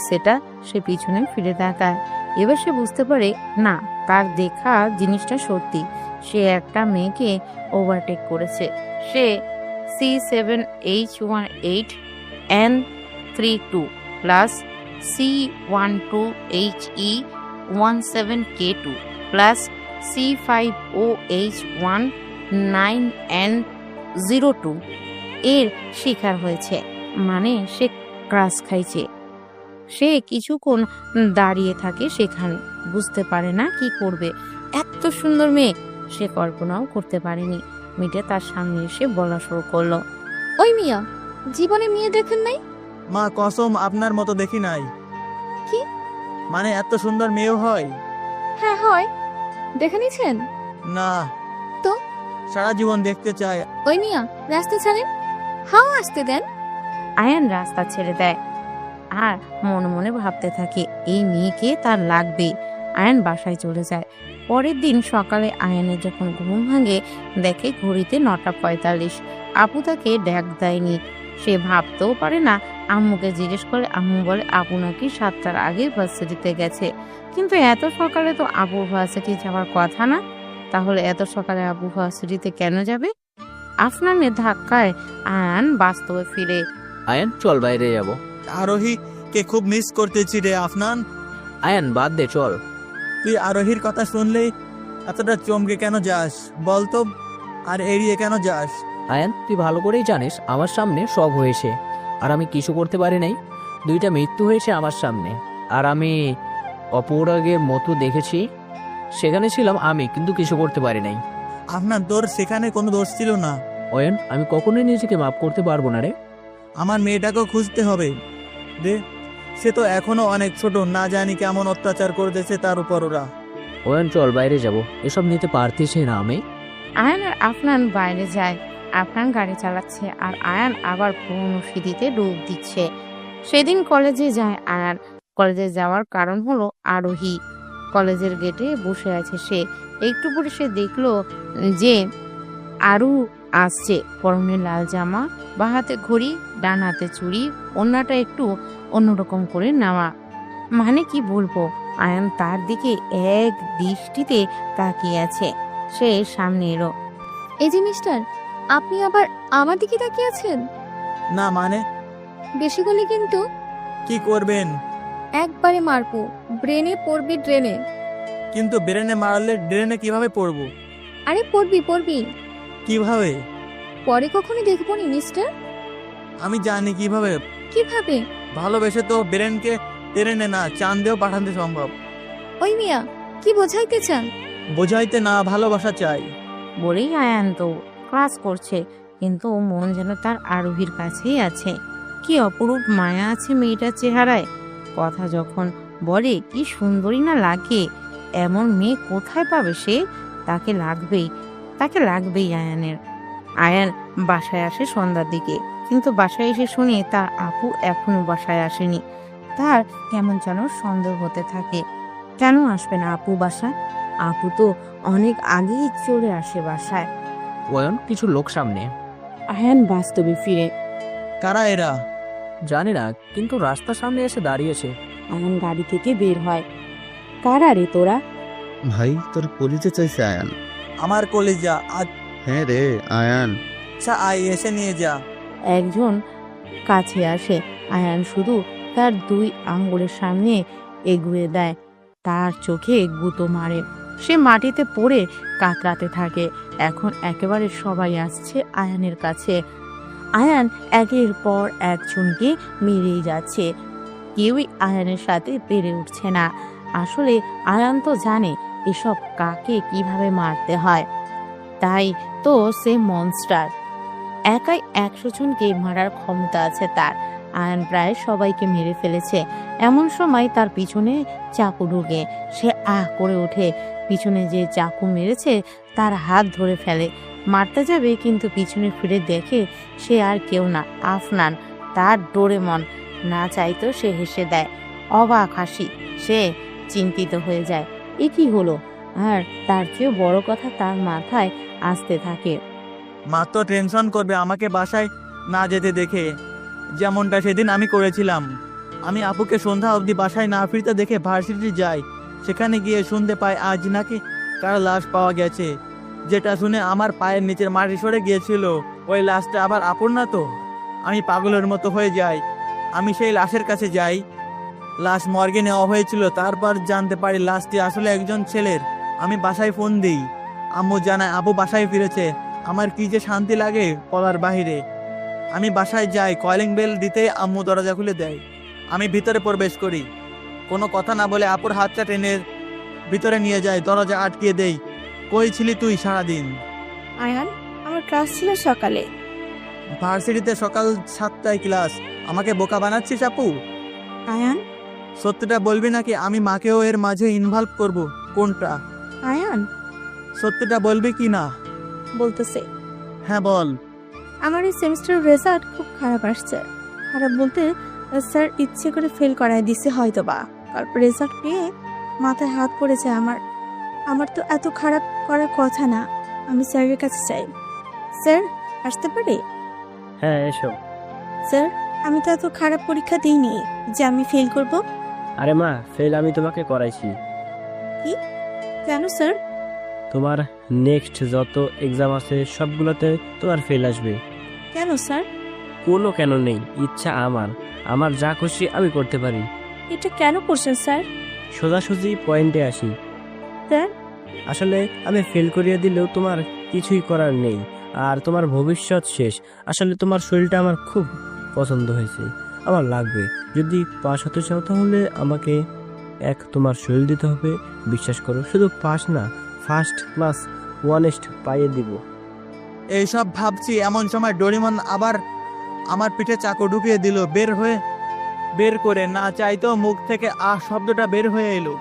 সেটা সে পিছনে ফিরে তাকায়। এবার সে বুঝতে পারে না, তার দেখা জিনিসটা সত্যি। সে একটা মেয়েকে ওভারটেক করেছে। সে C7H18N32 plus C12HE17K2 plus C5OH19N02 এর শিকার হয়েছে। মানে সে ক্রাশ খাইছে। সে কিছুক্ষণ দাঁড়িয়ে থাকে সেখানে, বুঝতে পারে না কি করবে। এত সুন্দর মেয়ে সে কল্পনাও করতে পারেনি। মেয়েটা তার সামনে এসে বলা শুরু করলো, ওই মিয়া, জীবনে মেয়ে দেখেন নাই? মা কসম, আপনার মতো দেখি নাই। কি? মানে এত সুন্দর মেয়েও হয়? হ্যাঁ হয়। দেখে নিছেন? না। তো? সারা জীবন দেখতে চাই। ওই মিয়া রাস্তা ছাড়েন, হাও আসতে দেন। আয়ান রাস্তা ছেড়ে দেয় আর মনে মনে ভাবতে থাকে এই মেয়েকে তার লাগবে। আয়ান বাসায় চলে যায়। পরের দিন সকালে আয়ানের যখন ঘুম ভাঙে দেখে ঘড়িতে 9:45। আপু তাকে ডাক দেয়নি। সে ভাবতেও পারে না। আম্মুকে জিজ্ঞেস করে, আম্মু বলে আপু নাকি 7টার আগে ভার্সিটিতে গেছে। কিন্তু এত সকালে তো আপু ভার্সিটি যাওয়ার কথা না। তাহলে এত সকালে আপু ভার্সিটিতে কেন যাবে? আফনানের ধাক্কায় আয়ান বাস্তবে ফিরে। আয়ান চল বাইরে যাব। আরোহী কে খুব মিস করতেছি রে আফনান। আয়ান বাদ দে, চল। তুই আরোহীর কথা শুনলেই এতটা চমকে কেন যাস বলতো, আর এড়িয়ে কেন যাস? আয়ান তুই ভালো করেই জানিস আমার সামনে সব হয়েছে আর আমি কিছু করতে পারি নাই। 2টা মৃত্যু হয়েছে আমার সামনে আর আমি অপরাগের মতো দেখেছি। সেখানে ছিলাম আমি, কিন্তু কিছু করতে পারি নাই। আপনার তোর সেখানে কোনো দোষ ছিল না। অয়ন আমি কখনোই নিজেকে মাফ করতে পারবো না রে। আমার মেয়েটাকেও খুঁজতে হবে রে। সে তো এখনো অনেক ছোট, না জানি কেমন অত্যাচার করতেছে তার উপর ওরা। অয়ন চল বাইরে যাব, এসব নিতে পারতেছি না আমি। আয়ান আর আফনান বাইরে যায়। আফনান গাড়ি চালাচ্ছে আর আয়ান আবার পুরনো স্মৃতিতে ডুব দিচ্ছে। সেদিন কলেজে যায় আয়ান। কলেজে যাওয়ার কারণ হলো আরোহী। কলেজের গেটে বসে আছে সে। একটু পরে সে দেখলো যে আরু আসছে। পরনে লাল জামা, বা হাতে ঘড়ি, ডান হাতে চুড়ি, ওড়নাটা একটু অন্যরকম করে নেওয়া। মানে কি বলবো, আয়ান তার দিকে এক দৃষ্টিতে তাকিয়ে আছে। সে সামনে এলো। এই যে মিস্টার, আপনি আবার আমার দিকে তাকিয়ে আছেন? না মানে বেশি হলে কিন্তু কি করবেন? একবারে মারবো, ব্রেনে পড়বি ড্রেনে। কিন্তু ব্রেনে মারলে ড্রেনে কিভাবে পড়বো? আরে পড়বি পড়বি, কিভাবে? পরে কখনো দেখবো নি মিস্টার। আমি জানি কিভাবে। কিভাবে? ভালোবেসে তো ব্রেনকে ট্রেনে না চাঁদেও পাঠাতে সম্ভব। ওই মিয়া কি বোঝাইতে চান? বোঝাইতে না, ভালোবাসা চাই। বলেই আয়ান তো ক্লাস করছে, কিন্তু মন যেন তার আরোহীর কাছেই আছে। কি অপরূপ মায়া আছে মেয়েটার চেহারায়। কথা যখন বলে কি সুন্দরী না লাগে। এমন মেয়ে কোথায় পাবে সে? তাকে লাগবেই আয়ানের। আয়ান বাসায় আসে সন্ধ্যার দিকে, কিন্তু বাসায় এসে শুনে তার আপু এখনো বাসায় আসেনি। তার কেমন যেন সন্দেহ হতে থাকে। কেন আসবে না আপু বাসায়? আপু তো অনেক আগেই চলে আসে বাসায়। অয়ন কিছু লোক সামনে। আয়ান বাস্তবে ফিরে। কারা এরা? জানি না, কিন্তু রাস্তার সামনে এসে দাঁড়িয়েছে। আয়ান গাড়ি থেকে বের হয়। কারা রে তোরা? ভাই তোর কলিজে চাইছে আয়ান। আমার কলিজা। হ্যাঁ রে আয়ান। আচ্ছা আয়, এসে নিয়ে যা। একজন কাছে আসে। আয়ান শুধু তার 2 আঙ্গুলের সামনে এগুয়ে দেয়। তার চোখে গুঁতো মারে। সে মাটিতে পড়ে কাতরাতে থাকে। এখন একেবারে সবাই আসছে আয়ানের কাছে। আয়ান একের পর একজনকে মেরেই যাচ্ছে। কেউই আয়ানের সাথে পেরে উঠছে না। আসলে আয়ান তো জানে এসব কাকে কিভাবে মারতে হয়। তাই তো সে মনস্টার। একাই 100 জনকে মারার ক্ষমতা আছে তার। আয়ান প্রায় সবাইকে মেরে ফেলেছে। এমন সময় তার পিছনে চাকু ঢুকে। সে আহ করে ওঠে। পিছনে যে চাকু মেরেছে তার হাত ধরে ফেলে। মারতে যাবে, কিন্তু পিছনে ফিরে দেখে সে আর কেউ না, আফনান, তার ডোরেমন। না চাইতো সে হেসে দেয়। অবাক হাসি। সে চিন্তিত হয়ে যায়, এ কি হলো? আর তার চেয়ে বড় কথা তার মাথায় আসতে থাকে। মা তো টেনশন করবে আমাকে বাসায় না যেতে দেখে, যেমনটা সেদিন আমি করেছিলাম। আমি আপুকে সন্ধ্যা অবধি বাসায় না ফিরতে দেখে ভার্সিটি যাই। সেখানে গিয়ে শুনতে পাই আজ নাকি কার লাশ পাওয়া গেছে, যেটা শুনে আমার পায়ের নিচের মাটি সরে গিয়েছিল। ওই লাশটা আবার আপুর না তো। আমি পাগলের মতো হয়ে যাই। আমি সেই লাশের কাছে যাই। লাশ মর্গে নেওয়া হয়েছিল। তারপর জানতে পারি লাশটি আসলে একজন ছেলের। আমি বাসায় ফোন দিই। আম্মু জানায় আপু বাসায় ফিরেছে। আমার কি যে শান্তি লাগে বলার বাহিরে। আমি বাসায় যাই, কলিং বেল দিতে আম্মু দরজা খুলে দেয়। আমি ভিতরে প্রবেশ করি। কোনো কথা না বলে আপুর হাতটা টেনে ভিতরে নিয়ে যায়, দরজা আটকিয়ে দেই। কই ছিলি তুই সারাদিন? আয়ান, আমার ক্লাস ছিল সকালে। ভার্সিটিতে সকাল 7টায় ক্লাস। আমাকে বোকা বানাচ্ছিস আপু? আয়ান, সত্যিটা বলবি নাকি আমি মাকেও এর মাঝে ইনভলভ করব? কোনটা? আয়ান সত্যিটা বলবি কি না? বলতেছে, হ্যাঁ বল। আমার এই সেমিস্টার রেজাল্ট খুব খারাপ আসছে। খারাপ বলতে স্যার ইচ্ছে করে ফেল করায় দিছে হয়তো বা। কারণ রেজাল্ট পেয়ে মাথায় হাত পড়েছে আমার। আমার তো এত খারাপ করার কথা না। আমি স্যারের কাছে চাই। স্যার আসতে পারি? হ্যাঁ এসো। স্যার আমি তো এত খারাপ পরীক্ষা দিইনি যে আমি ফেল করব। আরে মা, ফেল আমি তোমাকে করাইছি। কেন স্যার? তোমার নেক্সট যত এক্সাম আছে সবগুলোতে তোমার ফেল আসবে। কেন স্যার? কোনো কেন নেই, ইচ্ছা আমার। আমার যা খুশি আমি করতে পারি। এটা কেন করছেন স্যার? সোজাসুজি পয়েন্টে আসি। স্যার আসলে আমি ফেল করিয়ে দিলেও তোমার কিছুই করার নেই, আর তোমার ভবিষ্যৎ শেষ। আসলে তোমার শরীরটা আমার খুব পছন্দ হয়েছে, আমার লাগবে। যদি পাস হতে চাও তাহলে আমাকে তোমার শরীর দিতে হবে। বিশ্বাস করো, শুধু পাস না, ফার্স্ট ক্লাস ওয়ানেস্ট পাইয়ে দিব। এইসব ভাবছি এমন সময় ডোরিমন আবার আমার পিঠে চাকু ঢুকিয়ে দিল। বের করে না চাইতেও মুখ থেকে শব্দটা বের হয়ে এলো।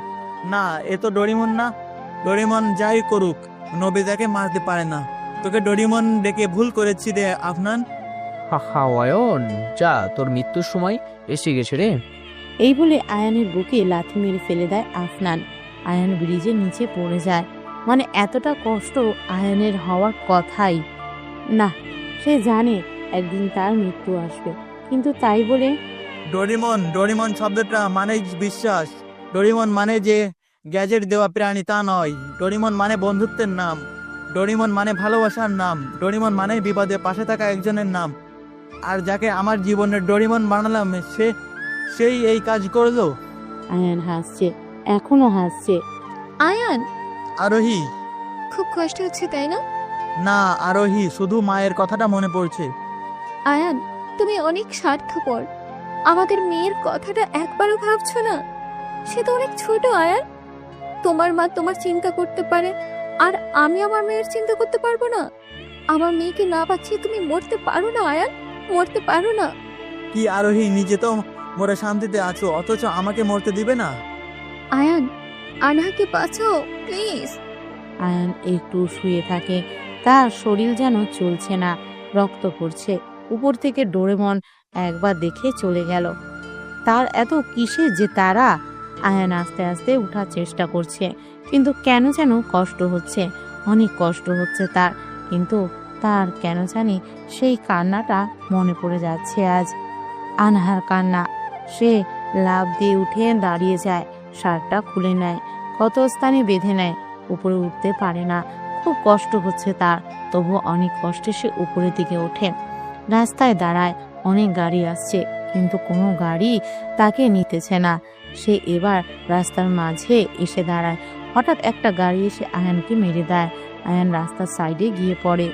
না, এ তো ডোরিমন না। ডোরিমন যাই করুক নোবিতাকে মারতে পারে না। তোকে ডোরিমন ডেকে ভুল করেছি রে আফনান। হা অয়ন, যা, তোর মৃত্যুর সময় এসে গেছে রে। এই বলে আয়ানের বুকে লাথি মেরে ফেলে দেয় আফনান। আয়ান ব্রিজের নিচে পড়ে যায়। মানে এতটা কষ্ট আয়ানের হওয়ার কথাই না। সে জানে একদিন তার মৃত্যু আসবে, কিন্তু তাই বলে ডোরিমন শব্দটা মানে বিশ্বাস। ডোরিমন মানে যে গ্যাজেট দেওয়া প্রাণী তা নয়। ডোরিমন মানে বন্ধুত্বের নাম। ডোরিমন মানে ভালোবাসার নাম। ডোরিমন মানে বিপদে পাশে থাকা একজনের নাম। আর যাকে আমার জীবনের ডোরিমন বানালাম সেই এই কাজ করলো। আয়ান হাসছে, এখনো হাসছে। আয়ান, আরোহী। খুব কষ্ট হচ্ছে তাই না? না আরোহী, শুধু মায়ের কথাটা মনে পড়ছে। আয়ান, তুমি অনেক স্বার্থপর। আমাদের মেয়ের কথাটা একবারও ভাবছো না? সে তো অনেক ছোট আয়ান। তোমার মা তোমার চিন্তা করতে পারে, আর আমি আমার মেয়ের চিন্তা করতে পারবো না? আমার মেয়েকে না বাঁচিয়ে তুমি মরতে পারো না আয়ান, মরতে পারো না। কি আরোহী, নিজে তো মরে শান্তিতে আছো, অথচ আমাকে মরতে দিবে না? আয়ান, আনহাকে বাঁচাও প্লিজ। আয়ান একটু শুয়ে থাকে। তার শরীর যেন চলছে না, রক্ত পড়ছে। উপর থেকে ডোরেমন একবার দেখে চলে গেল। তার এত কিসের যে তারা? আয়ান আস্তে আস্তে উঠার চেষ্টা করছে, কিন্তু কেন যেন কষ্ট হচ্ছে, অনেক কষ্ট হচ্ছে তার। কিন্তু তার কেন জানি সেই কান্নাটা মনে পড়ে যাচ্ছে আজ। আনহার কান্না। সে লাফ দিয়ে উঠে দাঁড়িয়ে যায়, শার্টটা খুলে নেয়, ক্ষত স্থানে বেঁধে নেয়। উপরে উঠতে পারে না, খুব কষ্ট হচ্ছে তার। তবু অনেক কষ্টে সে উপরের দিকে ওঠে। রাস্তায় দাঁড়ায়, অনেক গাড়ি আসছে, কিন্তু কোনো গাড়ি তাকে নিতেছে না। সে এবার রাস্তার মাঝে এসে দাঁড়ায়। হঠাৎ একটা গাড়ি এসে আয়ানকে মেরে দেয়। আয়ান রাস্তার সাইডে গিয়ে পড়ে।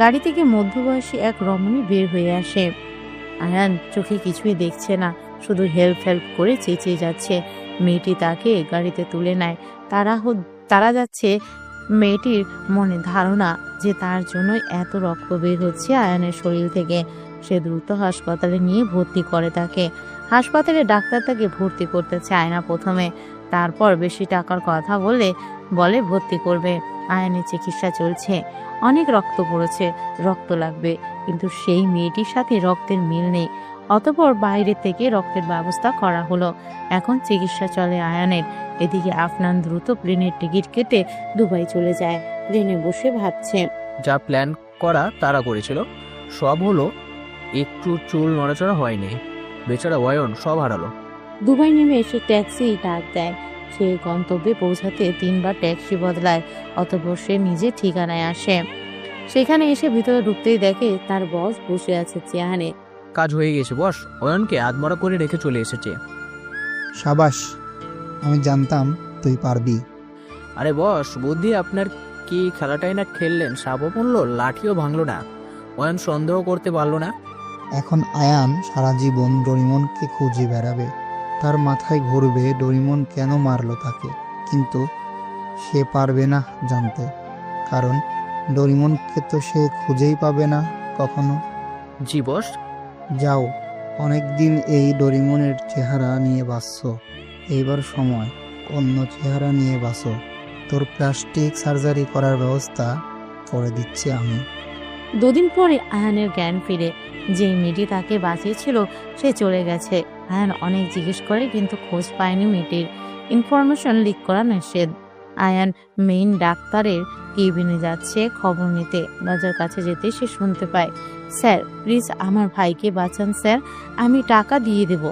গাড়ি থেকে মধ্যবয়সী এক রমণী বের হয়ে আসে। আয়ান চোখে কিছুই দেখছে না, শুধু হেল্প করে চেঁচিয়ে যাচ্ছে। মেয়েটি তাকে গাড়িতে তুলে নেয়। তারা যাচ্ছে। মেয়েটির মনে ধারণা যে তার জন্যই এত রক্ত বের হচ্ছে আয়ানের শরীর থেকে। সে দ্রুত হাসপাতালে নিয়ে ভর্তি করে তাকে। হাসপাতালে ডাক্তার তাকে ভর্তি করতে চায় না প্রথমে, তারপর বেশি টাকার কথা বলে ভর্তি করবে। আয়ানের চিকিৎসা চলছে, অনেক রক্ত পড়েছে, রক্ত লাগবে, কিন্তু সেই মেয়েটির সাথে রক্তের মিল নেই। অতঃপর বাইরে থেকে রক্তের ব্যবস্থা করা হলো। এখন চিকিৎসা চলে আয়ানের। এদিকে আফনান দ্রুত প্লেনের টিকিট কেটে দুবাই চলে যায়। প্লেনে বসে ভাবছে। যা প্ল্যান করা তারা করেছিল সব হলো, একটু চুল নড়াচড়া হয়নি। বেচারা অয়ন সব হারালো। দুবাই নেমে এসে ট্যাক্সি ডাক দেয়। সে গন্তব্যে পৌঁছাতে 3বার ট্যাক্সি বদলায়। অতঃপর সে নিজে ঠিকানায় আসে। সেখানে এসে ভিতরে ঢুকতেই দেখে তার বস বসে আছে চেয়ারে। কাজ হয়ে গেছে বস, অয়নকে আধমরা করে রেখে চলে এসেছে। সাবাস, আমি জানতাম তুই পারবি। আরে বস, বুদ্ধি আপনার কি? খেলাটাই না খেললেন, সাপও পড়লো, লাঠিও ভাঙলো না, অয়ন সন্দেহ করতে পারলো না। এখন আয়ান সারা জীবন ডোরিমনকে খুঁজে বেড়াবে। তার মাথায় ঘুরবে ডোরিমন কেন মারলো তাকে, কিন্তু সে পারবে না জানতে, কারণ ডোরিমনকে তো সে খুঁজেই পাবে না কখনো। জি বস। যাও, অনেকদিন এই ডোরিমনের চেহারা নিয়ে বাঁচছো, এইবার সময় অন্য চেহারা নিয়ে বাঁচো। তোর প্লাস্টিক সার্জারি করার ব্যবস্থা করে দিচ্ছি আমি। দুদিন পরে আয়ানের জ্ঞান ফিরে। যে মেয়েটি তাকে বাঁচিয়েছিল সে চলে গেছে। আয়ান অনেক জিজ্ঞেস করে কিন্তু খোঁজ পায়নি মেয়েটির। ইনফরমেশন লিক করা নিষেধ। আয়ান মেইন ডাক্তারের কেবিনে যাচ্ছে খবর নিতে। দরজার কাছে যেতে সে শুনতে পায়, স্যার প্লিজ আমার ভাইকে বাঁচান স্যার, আমি টাকা দিয়ে দেব।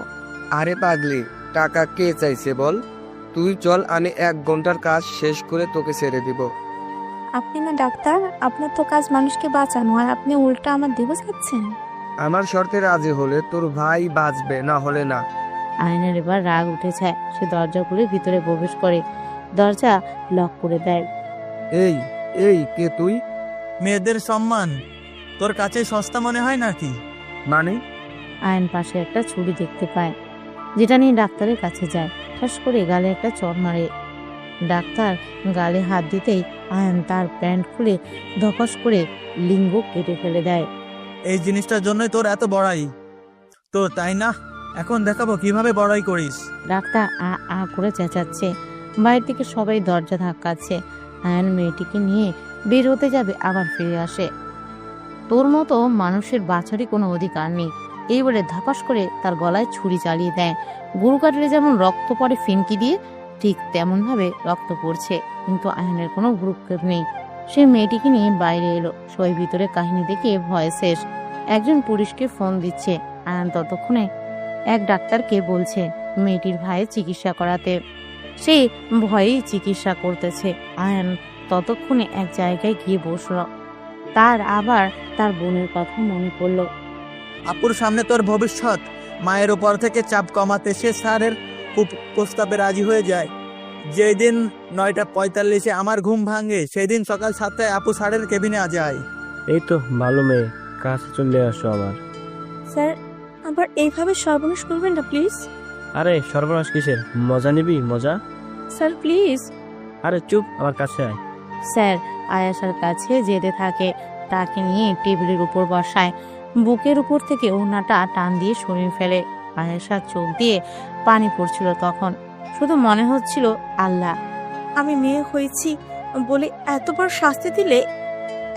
আরে পাগলি, টাকা কে চাইছে বল? তুই চল, আমি 1 ঘন্টার কাজ শেষ করে তোকে ছেড়ে দিব। আপনি না ডাক্তার, আপনার তো কাজ মানুষকে বাঁচানো, আর আপনি উল্টা আমার দেব চাচ্ছেন। আমার শর্তে রাজি হলে তোর ভাই বাঁচবে, না হলে না। আয়নের এবার রাগ উঠেছে। সে দরজা খুলে ভিতরে প্রবেশ করে, দরজা লক করে দেয়। এই এই কে তুই? মেয়েদের সম্মান তোর কাছে সস্তা মনে হয় নাকি? মানে? আয়ন পাশে একটা ছুরি দেখতে পায়, যেটা নিয়ে ডাক্তারের কাছে যায়। ঠাস করে গালে একটা চড় মারে। ডাক্তার গালে হাত দিতেই আয়ন তার প্যান্ট খুলে ধপাস করে লিঙ্গ কেটে ফেলে দেয়। এই জিনিসটার জন্যই তোর এত বড়াই তো, তাই না? এখন দেখাবো কিভাবে বড়াই করিস। ডাক্তার আ আ করে চেঁচাচ্ছে। বাইরে থেকে সবাই দরজা ধাক্কাচ্ছে। আয়ন মেয়েটিকে নিয়ে বের হতে যাবে, আবার ফিরে আসে। তোর মতো মানুষের বাছারই কোনো অধিকার নেই, এই বলে ধাপাস করে তার গলায় ছুরি চালিয়ে দেয়। গরু কাটলে যেমন রক্ত পড়ে ফিনকি দিয়ে, ঠিক তেমন ভাবে রক্ত পড়ছে, কিন্তু আয়নের কোনো ভ্রুক্ষেপ নেই। সে মেয়েটিকে নিয়ে বাইরে এলো। সবাই ভিতরে কাহিনী দেখে ভয় শেষ। একজন পুলিশকে ফোন দিচ্ছে। আয়ন ততক্ষণে এক ডাক্তারকে বলছে মেয়েটির ভাইয়ের চিকিৎসা করাতে। সে ভয়েই চিকিৎসা করতেছে। আয়ন ততক্ষণে এক জায়গায় গিয়ে বসল। তার আবার তার বোনের কথা মনে পড়ল। আপুর সামনে তোর ভবিষ্যৎ, মায়ের উপর থেকে চাপ কমাতে সে স্যারের প্রস্তাবে রাজি হয়ে যায়। যেই দিন 9:45 আমার ঘুম ভাঙে, সেই দিন সকাল 7টায় আপু স্যারের কেবিনে যায়। এই তো ভালো মেয়ে, কাছে চলে আসো আমার। স্যার আবার এইভাবে সর্বনাশ করবেন না প্লিজ। আরে সর্বনাশ কিসের? মজা নিবি মজা? Sir please. আরে চুপ, আমার কাছে আয়। স্যার আয়াশার কাছে যেতে থাকে, তাকে নিয়ে টেবিলের উপর বসায়। বুকের উপর থেকে ওড়নাটা টান দিয়ে সরিয়ে ফেলে। আয়াশার চোখ দিয়ে পানি পড়ছিল তখন। শুধু মনে হচ্ছিল, আল্লাহ, আমি মেয়ে হয়েছি বলে এতবার শাস্তি দিলে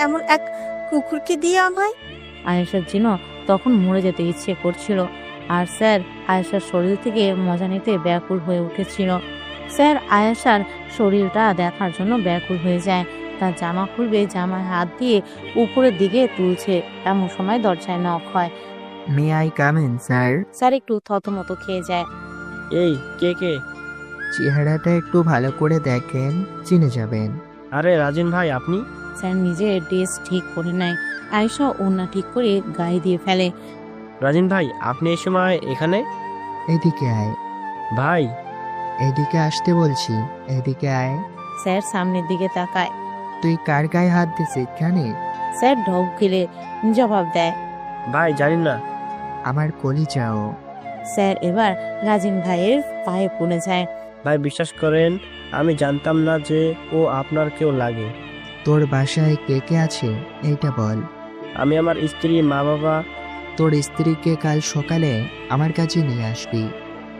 এমন এক কুকুরকে দিয়ে আমায়। আয়েশার যেন তখন মরে যেতে ইচ্ছে করছিল। আর স্যার আয়েশার শরীর থেকে মজা নিতে ব্যাকুল হয়ে উঠেছিল। স্যার আয়েশার শরীরটা দেখার জন্য ব্যাকুল হয়ে যায়। তার জামা খুলবে, জামায় হাত দিয়ে উপরের দিকে তুলছে, এমন সময় দরজায় নক হয়। May I come in sir? Sir একটু থতমত খেয়ে যায়। এই কে কে? চেহারাটা একটু ভালো করে দেখেন, চিনে যাবেন। আরে রাজিন ভাই, আপনি? স্যার নিজের ড্রেস ঠিক করে নেয়। আয়েশা ওড়না ঠিক করে গায়ে দিয়ে ফেলে। রাজিন ভাই, আপনি এই সময় এখানে? এদিকে আয় ভাই। এদিকে আসতে বলছি, এদিকে আয়। স্যার সামনের দিকে তাকায়। তুই কার গায়ে হাত দিছিস জানি? স্যার ঢোক গিলে জবাব দেয়, ভাই জানি না। আমার কলিজাও। স্যার এবার রাজিন ভাইয়ের পায়ে পড়ে যায়। ভাই বিশ্বাস করেন, আমি জানতাম না যে ও আপনার কেউ লাগে। তোর বাসায় কে কে আছে এইটা বল। আমি আমার স্ত্রী, মা বাবা। তোর স্ত্রীকে কাল সকালে আমার কাছে নিয়ে আসবি।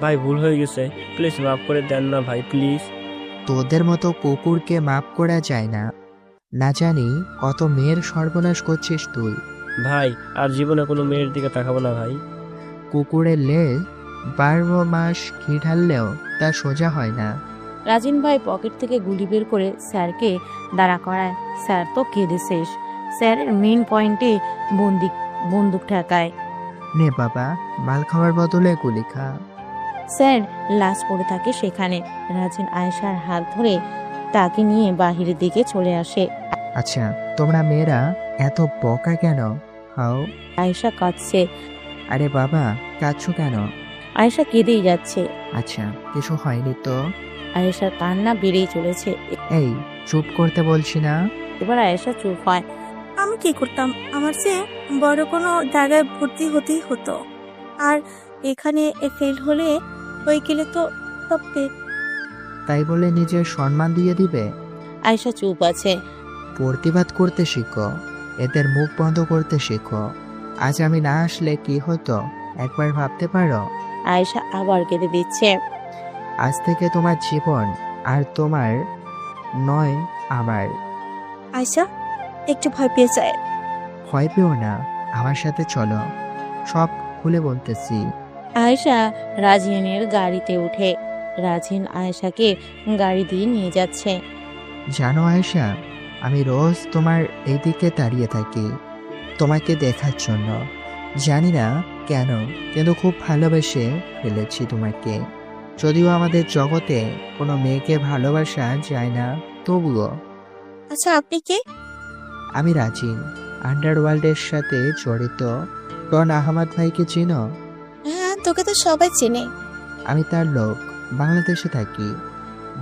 ভাই ভুল হয়ে গেছে, প্লিজ মাফ করে দেন না ভাই, প্লিজ। তোদের মতো কুকুরকে মাফ করা যায় না। না জানি কত মেয়ের সর্বনাশ করছিস তুই। ভাই আর জীবনে কোনো মেয়ের দিকে তাকাবো না ভাই। কুকুরের লেজ 12 মাস ঘি ঢাললেও তা সোজা হয় না। রাজিন ভাই পকেট থেকে গুলি বের করে স্যারকে দাঁড়া করায়। স্যার তো কেঁদে শেষ। স্যারের মেইন পয়েন্টে বন্দুক ঠেকায়। নে বাবা, মাল খাওয়ার বদলে গুলি খা। স্যার লাশ পড়ে থাকে সেখানে। রাজিন আয়েশার হাত ধরে তাকে নিয়ে বাহিরের দিকে চলে আসে। আচ্ছা, তোমরা মেয়েরা এত বকা কেন হাও? আয়েশা কাঁদছে। আরে বাবা, কাঁদছো কেন? আয়েশা কেঁদেই যাচ্ছে। আচ্ছা, কিছু হয়নি তো? আয়েশার কান্না বেড়েই চলেছে। এই চুপ করতে বলছি না? এবার আয়েশা চুপ হয়। আমি কি করতাম? আমার চেয়ে বড় কোনো জায়গায় ভর্তি হতেই হতো, আর এখানে ফেল হয়ে গেলে তো তবে। তাই বলে নিজের সম্মান দিয়ে দিবে? আয়েশা চুপ আছে। প্রতিবাদ করতে শিখো, এদের মুখ বন্ধ করতে শিখো। আজ আমি না আসলে কি হতো একবার ভাবতে পারো, আয়েশা আবার কেঁদে দিচ্ছে। আজ থেকে তোমার জীবন আর তোমার নয় আমার। আয়শা একটু ভয় পেয়ে যায়। ভয় পেও না, আমার সাথে চলো, সব খুলে বলতেছি। আয়েশা রাজিনের গাড়িতে উঠে। রাজিন আয়েশাকে গাড়ি দিয়ে নিয়ে যাচ্ছে। জানো আয়েশা, আমি রোজ তোমার এইদিকে দাঁড়িয়ে থাকি তোমাকে দেখার জন্য। জানি না কেন, কিন্তু খুব ভালোবেসে ফেলেছি তোমাকে। যদিও আমাদের জগতে কোনো মেয়েকে ভালোবাসা যায় না, তবুও। আচ্ছা আপনি কে? আমি রাজিন, আন্ডারওয়ার্ল্ডের সাথে জড়িত। ডন আহমদ ভাইকে চিনো? হ্যাঁ, তোকে তো সবাই চেনে। আমি তার লোক, বাংলাদেশে থাকি।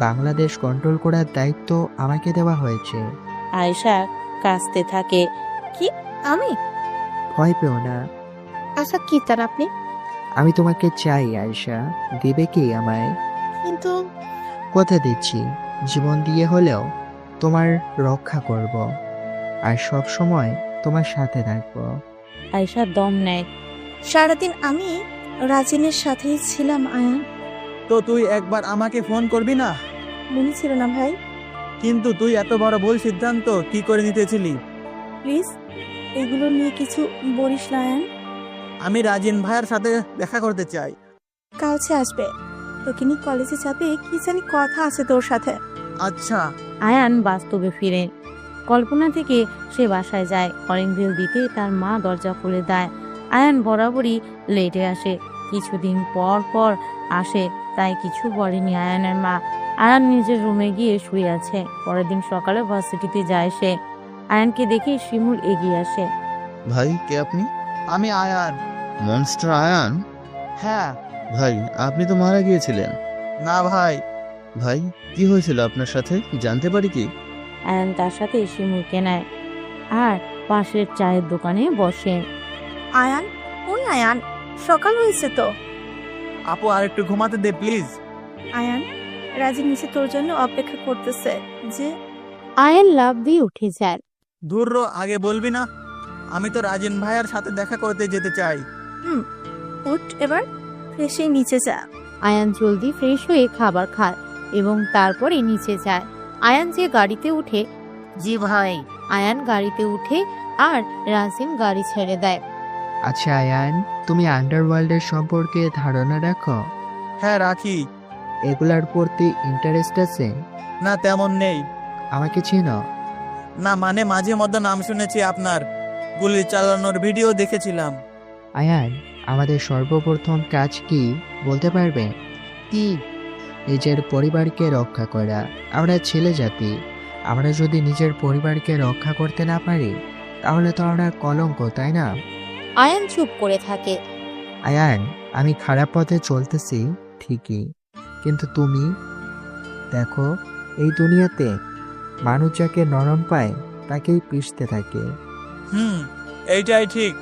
বাংলাদেশ কন্ট্রোল করার দায়িত্ব আমাকে দেওয়া হয়েছে। আয়েশা কাঁদতে থাকে। কি আমি? ভয় পেও না, আচ্ছা কি তার আপনি? আমি তোমাকে চাই আয়েশা, দেবে কি আমায়? কিন্তু কথা দিচ্ছি, জীবন দিয়ে হলেও তোমার রক্ষা করব, আর সব সময় তোমার সাথে থাকবো। আয়েশা দম নেয়। সারাদিন আমি রাজিনের সাথেই ছিলাম আয়ান। তো তুই একবার আমাকে ফোন করবি না? মনে ছিল না ভাই? কিন্তু তুই এত বড় ভুল সিদ্ধান্ত কি করে নিতেছিলি? প্লিজ এগুলো নিয়ে কিছু বলিস না আয়ান। আমি রাজিন ভাইয়ের সাথে দেখা করতে চাই। কালকে আসবে, তোকে নিয়ে কলেজে যাবে, কি জানি কথা আছে তোর সাথে। আচ্ছা। আয়ান বাস্তবে ফিরে। কল্পনা থেকে সে বাসায় যায়। কলিং বেল দিতে তার মা দরজা খুলে দেয়। আয়ান বরাবরই লেটে আসে, কিছুদিন পর পর আসে, তাই কিছু বলেনি আয়ানের মা। আয়ান নিজের রুমে গিয়ে শুয়ে আছে। পরের দিন সকালে ভার্সিটিতে যায় সে। আয়ানকে দেখে শিমুল এগিয়ে আসে। ভাই, কে আপনি? আমি আয়ান। মনস্টার আয়ান? হ্যাঁ। ভাই, আপনি তো মারা গিয়েছিলেন। না ভাই। ভাই, কি হয়েছিল আপনার সাথে, জানতে পারি কি? আয়ান তার সাথে শিমুলকে নেয় আর পাশের চায়ের দোকানে বসে। আয়ান, ওই আয়ান, সকাল হয়েছে তো। আপু আর একটু ঘুমাতে দে প্লিজ। আয়ান, রাজি নিচে তোর জন্য অপেক্ষা করতেছে। যে আয়ান লাফ দিয়ে উঠে যায়। দূর রো, আগে বলবি না? আমি তো রাজিন ভাইয়ের সাথে দেখা করতে যেতে চাই। উঠ এবার, ফ্রেশে নিচে যা। আয়ান জলদি ফ্রেশ হয়ে খাবার খায় এবং তারপরে নিচে যায়। আয়ান যে গাড়িতে উঠে। জি ভাই। আয়ান গাড়িতে উঠে আর রাজিন গাড়ি ছেড়ে দেয়। আচ্ছা আয়ান, তুমি আন্ডারওয়ার্ল্ডের সম্পর্কে ধারণা রাখো? হ্যাঁ রাখি। এগুলার প্রতি ইন্টারেস্ট আছে? না তেমন নেই। আমাকে চেনো? না মানে মাঝে মধ্যে নাম শুনেছি আপনার, গুলি চালানোর ভিডিও দেখেছিলাম। আয়ান, আমাদের সর্বপ্রথম কাজ কি বলতে পারবে? কি? নিজের পরিবারকে রক্ষা করা। আমরা ছেলে জাতি, আমরা যদি নিজের পরিবারকে রক্ষা করতে না পারি তাহলে তো আমরা কলঙ্ক, তাই না? আয়ান চুপ করে থাকে। আয়ান, আমি খারাপ পথে চলতেছি ঠিকই, কিন্তু তুমি দেখো, এই দুনিয়াতে মানুষ যাকে নরম পায় তাকেই পিষতে থাকে। এইটাই ঠিক।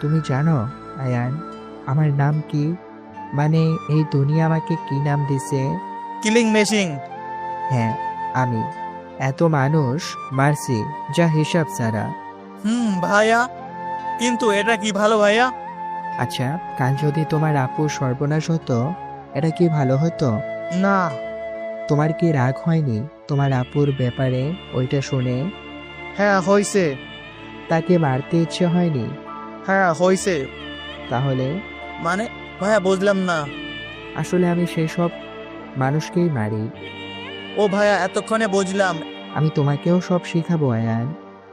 তুমি জানো আয়ান, আমার নাম কি? মানে এই দুনিয়া আমাকে কি নাম দিছে? Killing machine. হ্যাঁ, আমি এত মানুষ মারছি যা হিসাব ছাড়া। ভাইয়া, কিন্তু এটা কি ভালো ভাইয়া? আচ্ছা, কাল যদি তোমার আপুর সর্বনাশ হতো, এটা কি ভালো হতো? না। তোমার কি রাগ হয়নি তোমার আপুর ব্যাপারে ওইটা শুনে? হ্যাঁ হইছে। তাকে মারতে ইচ্ছে হয়নি? হ্যাঁ হইছে। তাহলে মানে ভাইয়া বুঝলাম না। আসলে আমি সেই সব মানুষকেই মারি। ও ভাইয়া, এতক্ষণে বুঝলাম। আমি তোমাকেও সব শিখাবো আয়ান।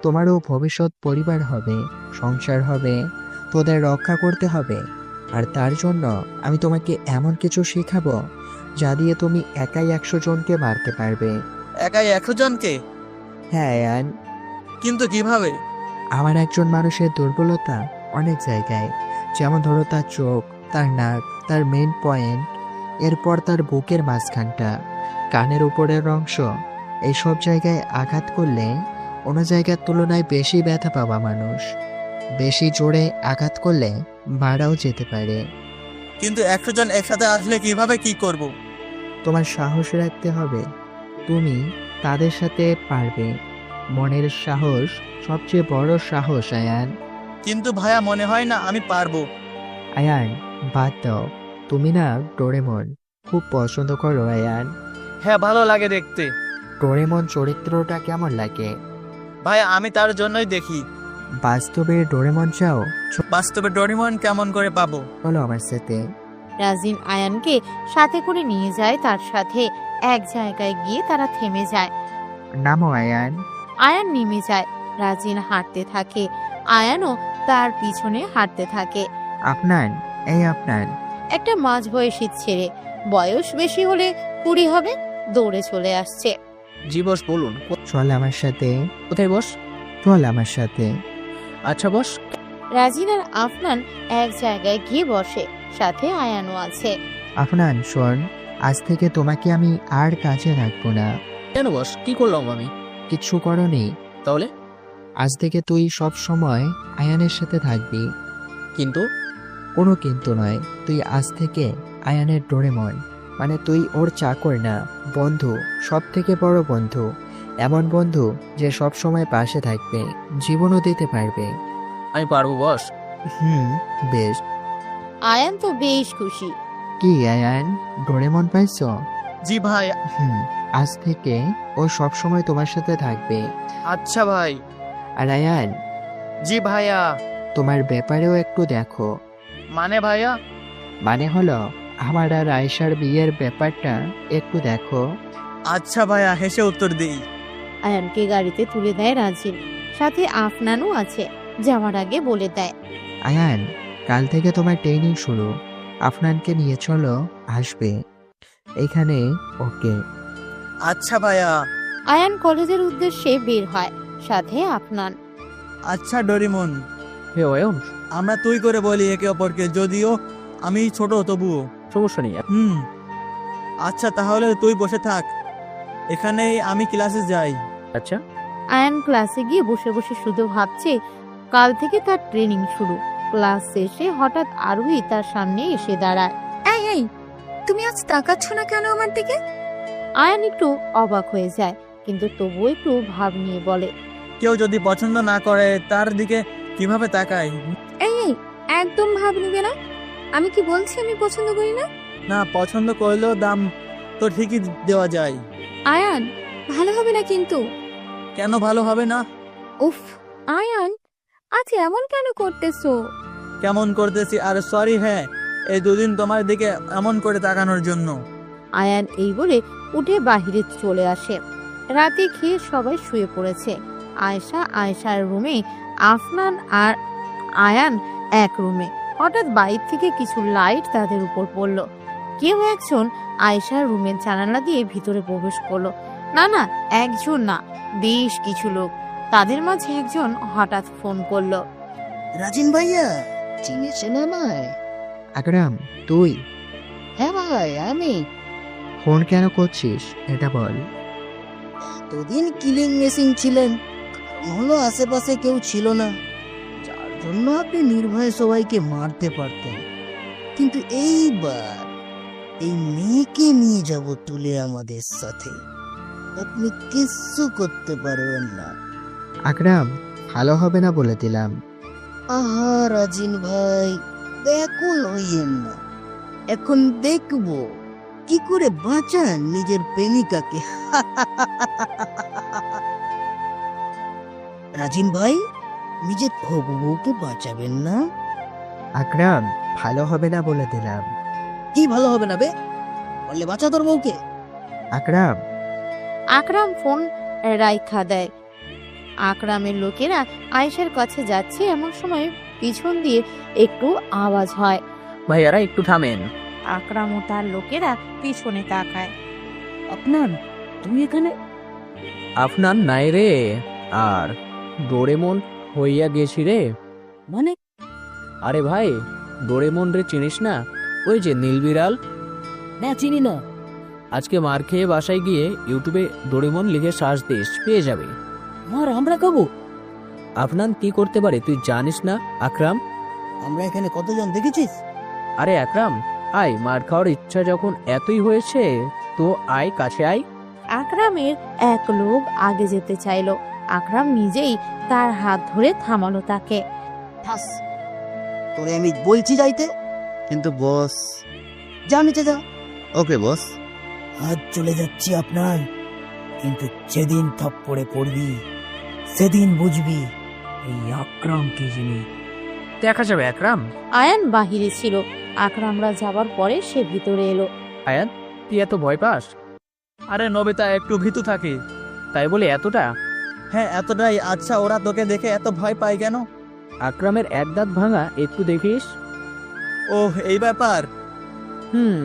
তোমারও ভবিষ্যৎ পরিবার হবে, সংসার হবে, তোদের রক্ষা করতে হবে। আর তার জন্য আমি তোমাকে এমন কিছু শিখাবো যা দিয়ে তুমি একাই 100 জনকে মারতে পারবে। একাই 100 জনকে? হ্যাঁ আয়ান। কিন্তু কিভাবে? আমার একজন মানুষের দুর্বলতা অনেক জায়গায়, যেমন ধরো তার চোখ, তার নাক, তার মেন পয়েন্ট, এরপর তার বুকের মাঝখানটা, কানের উপরের অংশ। এইসব জায়গায় আঘাত করলে অন্য জায়গার তুলনায় বেশি ব্যথা পাওয়া মানুষ। বেশি জোরে আঘাত করলে মারাও যেতে পারে। কিন্তু 100 জন একসাথে আসলে কিভাবে কি করব? তোমার সাহস রাখতে হবে, তুমি তাদের সাথে পারবে। মনের সাহস সবচেয়ে বড় সাহস আয়ান। কিন্তু ভাইয়া মনে হয় না আমি পারবো। আয়ান বাদ দাও, তুমি না ডোরেমন খুব পছন্দ করো আয়ান? হ্যাঁ, ভালো লাগে দেখতে। ডোরেমন চরিত্রটা কেমন লাগে? ভাই আমি তার জন্যই দেখি। বাস্তবে ডোরেমন চাও? বাস্তবে ডোরিমন কেমন করে পাবো? চলো আমার সাথে। রাজিন আয়ানকে সাথে করে নিয়ে যায় তার সাথে। এক জায়গায় গিয়ে তারা থেমে যায়। নামো আয়ান। আয়ান নেমে যায়। রাজিন হাঁটতে থাকে, আয়ানও তার পিছনে হাঁটতে থাকে। আপনার, এই আপনার। একটা মাঝবয়সী ছেলে, বয়স বেশি হলে 20 হবে, দৌড়ে চলে আসছে। জি বস, বলুন। চল আমার সাথে। কোথায় বস? চল আমার সাথে। আচ্ছা বস। রাজিন আর আফনান এক জায়গায় গিয়ে বসে, সাথে আয়ানও আছে। আপনার শোন, আজ থেকে তোমাকে আমি আর কাজে রাখবো না। কেন বস, কি করলাম আমি? কিচ্ছু করনি। তাহলে? আজ থেকে তুই সব সময় আয়ানের সাথে থাকবি। কিন্তু? কোনো কিন্তু নয়, তুই আজ থেকে আয়ানের ডোরেমন। মানে তুই ওর চাকর না, বন্ধু, সব থেকে বড় বন্ধু। এমন বন্ধু যে সব সময় পাশে থাকবে, জীবনও দিতে পারবে। আমি পারবো বস। বেশ। আয়ান তো বেশ খুশি। কি আয়ান, ডোরেমন পাইছো? জি ভাই। আজ থেকে ও সব সময় তোমার সাথে থাকবে। আচ্ছা ভাই। আর আয়ান। জি ভাইয়া। তোমার ব্যাপারেও একটু দেখো। মানে ভাইয়া? মানে হলো আমার আর আয়েশার বিয়ের ব্যাপারটা একটু দেখো। আচ্ছা ভাইয়া, হেসে উত্তর দিই। আয়ানকে গাড়িতে তুলে দেয় রাজিন, সাথে আফনানও আছে। যাওয়ার আগে বলে দেয়, আয়ান, কাল থেকে তোমার ট্রেনিং শুরু। আফনানকে নিয়ে চলো, আসবে এখানে। ওকে। আচ্ছা ভাইয়া। আয়ান কলেজের উদ্দেশ্যে বের হয়, সাথে আফনান। আচ্ছা ডোরিমন, হে অয়ন, আমরা তুই করে বলি একে অপরকে, যদিও আমি ছোট তবুও। সমস্যা নেই। আচ্ছা তাহলে তুই বসে থাক, এখানেই আমি ক্লাসে যাই। আচ্ছা। আয়ান ক্লাসে গিয়ে বসে বসে শুধু ভাবছে কাল থেকে তার ট্রেনিং শুরু। ক্লাস শেষে হঠাৎ আরোহী তার সামনে এসে দাঁড়ায়। এই এই, তুমি আজ তাকাচ্ছ না কেন আমার দিকে? আয়ান একটু অবাক হয়ে যায়, কিন্তু তবুও একটু ভাব নিয়ে বলে, কেউ যদি পছন্দ না করে তার দিকে কিভাবে তাকাই? এই এই, একদম ভাব নিবে না। আমি কি বলছি আমি পছন্দ করি না? না, পছন্দ করলেও দাম তো ঠিকই দেওয়া যায়। আয়ান, ভালো হবে না কিন্তু। কেন ভালো হবে না? উফ আয়ান, আজ এমন কেন করতেছো? কেমন করতেছি? আর সরি, হ্যাঁ, এই দুদিন তোমার দিকে এমন করে তাকানোর জন্য। আয়ান এই বলে উঠে বাহিরে চলে আসে। রাতে খেয়ে সবাই শুয়ে পড়েছে। আয়েশার রুমে, আফনান আর আয়ান এক রুমে। হঠাৎ বাইরে থেকে কিছু লাইট তাদের উপর পড়ল। কেউ একজন আয়েশার রুমের জানালা দিয়ে ভিতরে প্রবেশ করলো। না, একজন না, বেশ কিছু লোক। তাদের মাঝে একজন হঠাৎ ফোন করলো। রাজিন ভাইয়া, চিনেছেন আমায়? আকরাম, তুই? হ্যাঁ ভাই, আমি। ফোন কেন করছিস এটা বল। এতদিন কিলিং মেশিন ছিলেন, হলো আশেপাশে কেউ ছিল না, যার জন্য আপনি নির্ভয়ে সবাইকে মারতে পারতেন। কিন্তু এইবার এই মেয়েকে নিয়ে যাব তুলে আমাদের সাথে, আপনি কিচ্ছু করতে পারবেন না। আকরাম, ভালো হবে না বলে দিলাম। আহা রাজিন ভাই, ব্যাকুল হইয়েন না। এখন দেখবো কি করে বাঁচান নিজের প্রেমিকাকে। রাজিন ভাই, নিজের হবু বউকে বাঁচাবেন না। আকরাম, ভালো হবে না বলে দিলাম। কি ভালো হবে না বে? বললে বাঁচা তোর বউকে। আকরাম। আকরাম ফোন রাইখা দেয়। আকরামের লোকেরা আয়েশার কাছে যাচ্ছে, এমন সময় পিছন দিয়ে একটু আওয়াজ হয়। ভাইয়ারা একটু থামেন। আকরাম ও তার লোকেরা পিছনে তাকায়। আপনার, তুমি এখানে? আফনান নাই রে, আর ডোরেমন হইয়া গেছি রে। মানে? আরে ভাই, ডোরেমন রে চিনিস না? ওই যে নীল বিড়াল। না, চিনি না। আজকে মার খেয়ে বাসায় গিয়ে ইউটিউবে ডোরেমন লিখে সার্চ দিস, পেয়ে যাবে। মার আমরা খাবো? আফনান কি করতে পারে তুই জানিস না? আকরাম, আমরা এখানে কতজন দেখেছিস? আরে আকরাম, আয়, মার খাওয়ার ইচ্ছা যখন এতই হয়েছে তো আয়, কাছে আয়। আকরামের এক লোক আগে যেতে চাইলো। আকরাম নিজেই তার হাত ধরে থামালো তাকে। ঠাস, তোরে আমি বলছি যাইতে। কিন্তু বস। জানি চাচা। ওকে বস। আজ চলে যাচ্ছি আপনার, কিন্তু যেদিন থপ্পড়ে পড়বি সেদিন বুঝবি এই আকরাম কি জিনিস। দেখা যাবে আকরাম। আয়ান বাহিরে ছিল। আকরামরা যাবার পরে সে ভিতরে এলো। আয়ান, তুই এত ভয় পাস? আরে নবিতা একটু ভীতু থাকে। তাই বলে এতটা? হ্যাঁ এতটাই। আচ্ছা ওরা তোকে দেখে এত ভয় পায় কেন? আকরামের এক দাঁত ভাঙা, একটু দেখিস। ওহ এই ব্যাপার। হুম,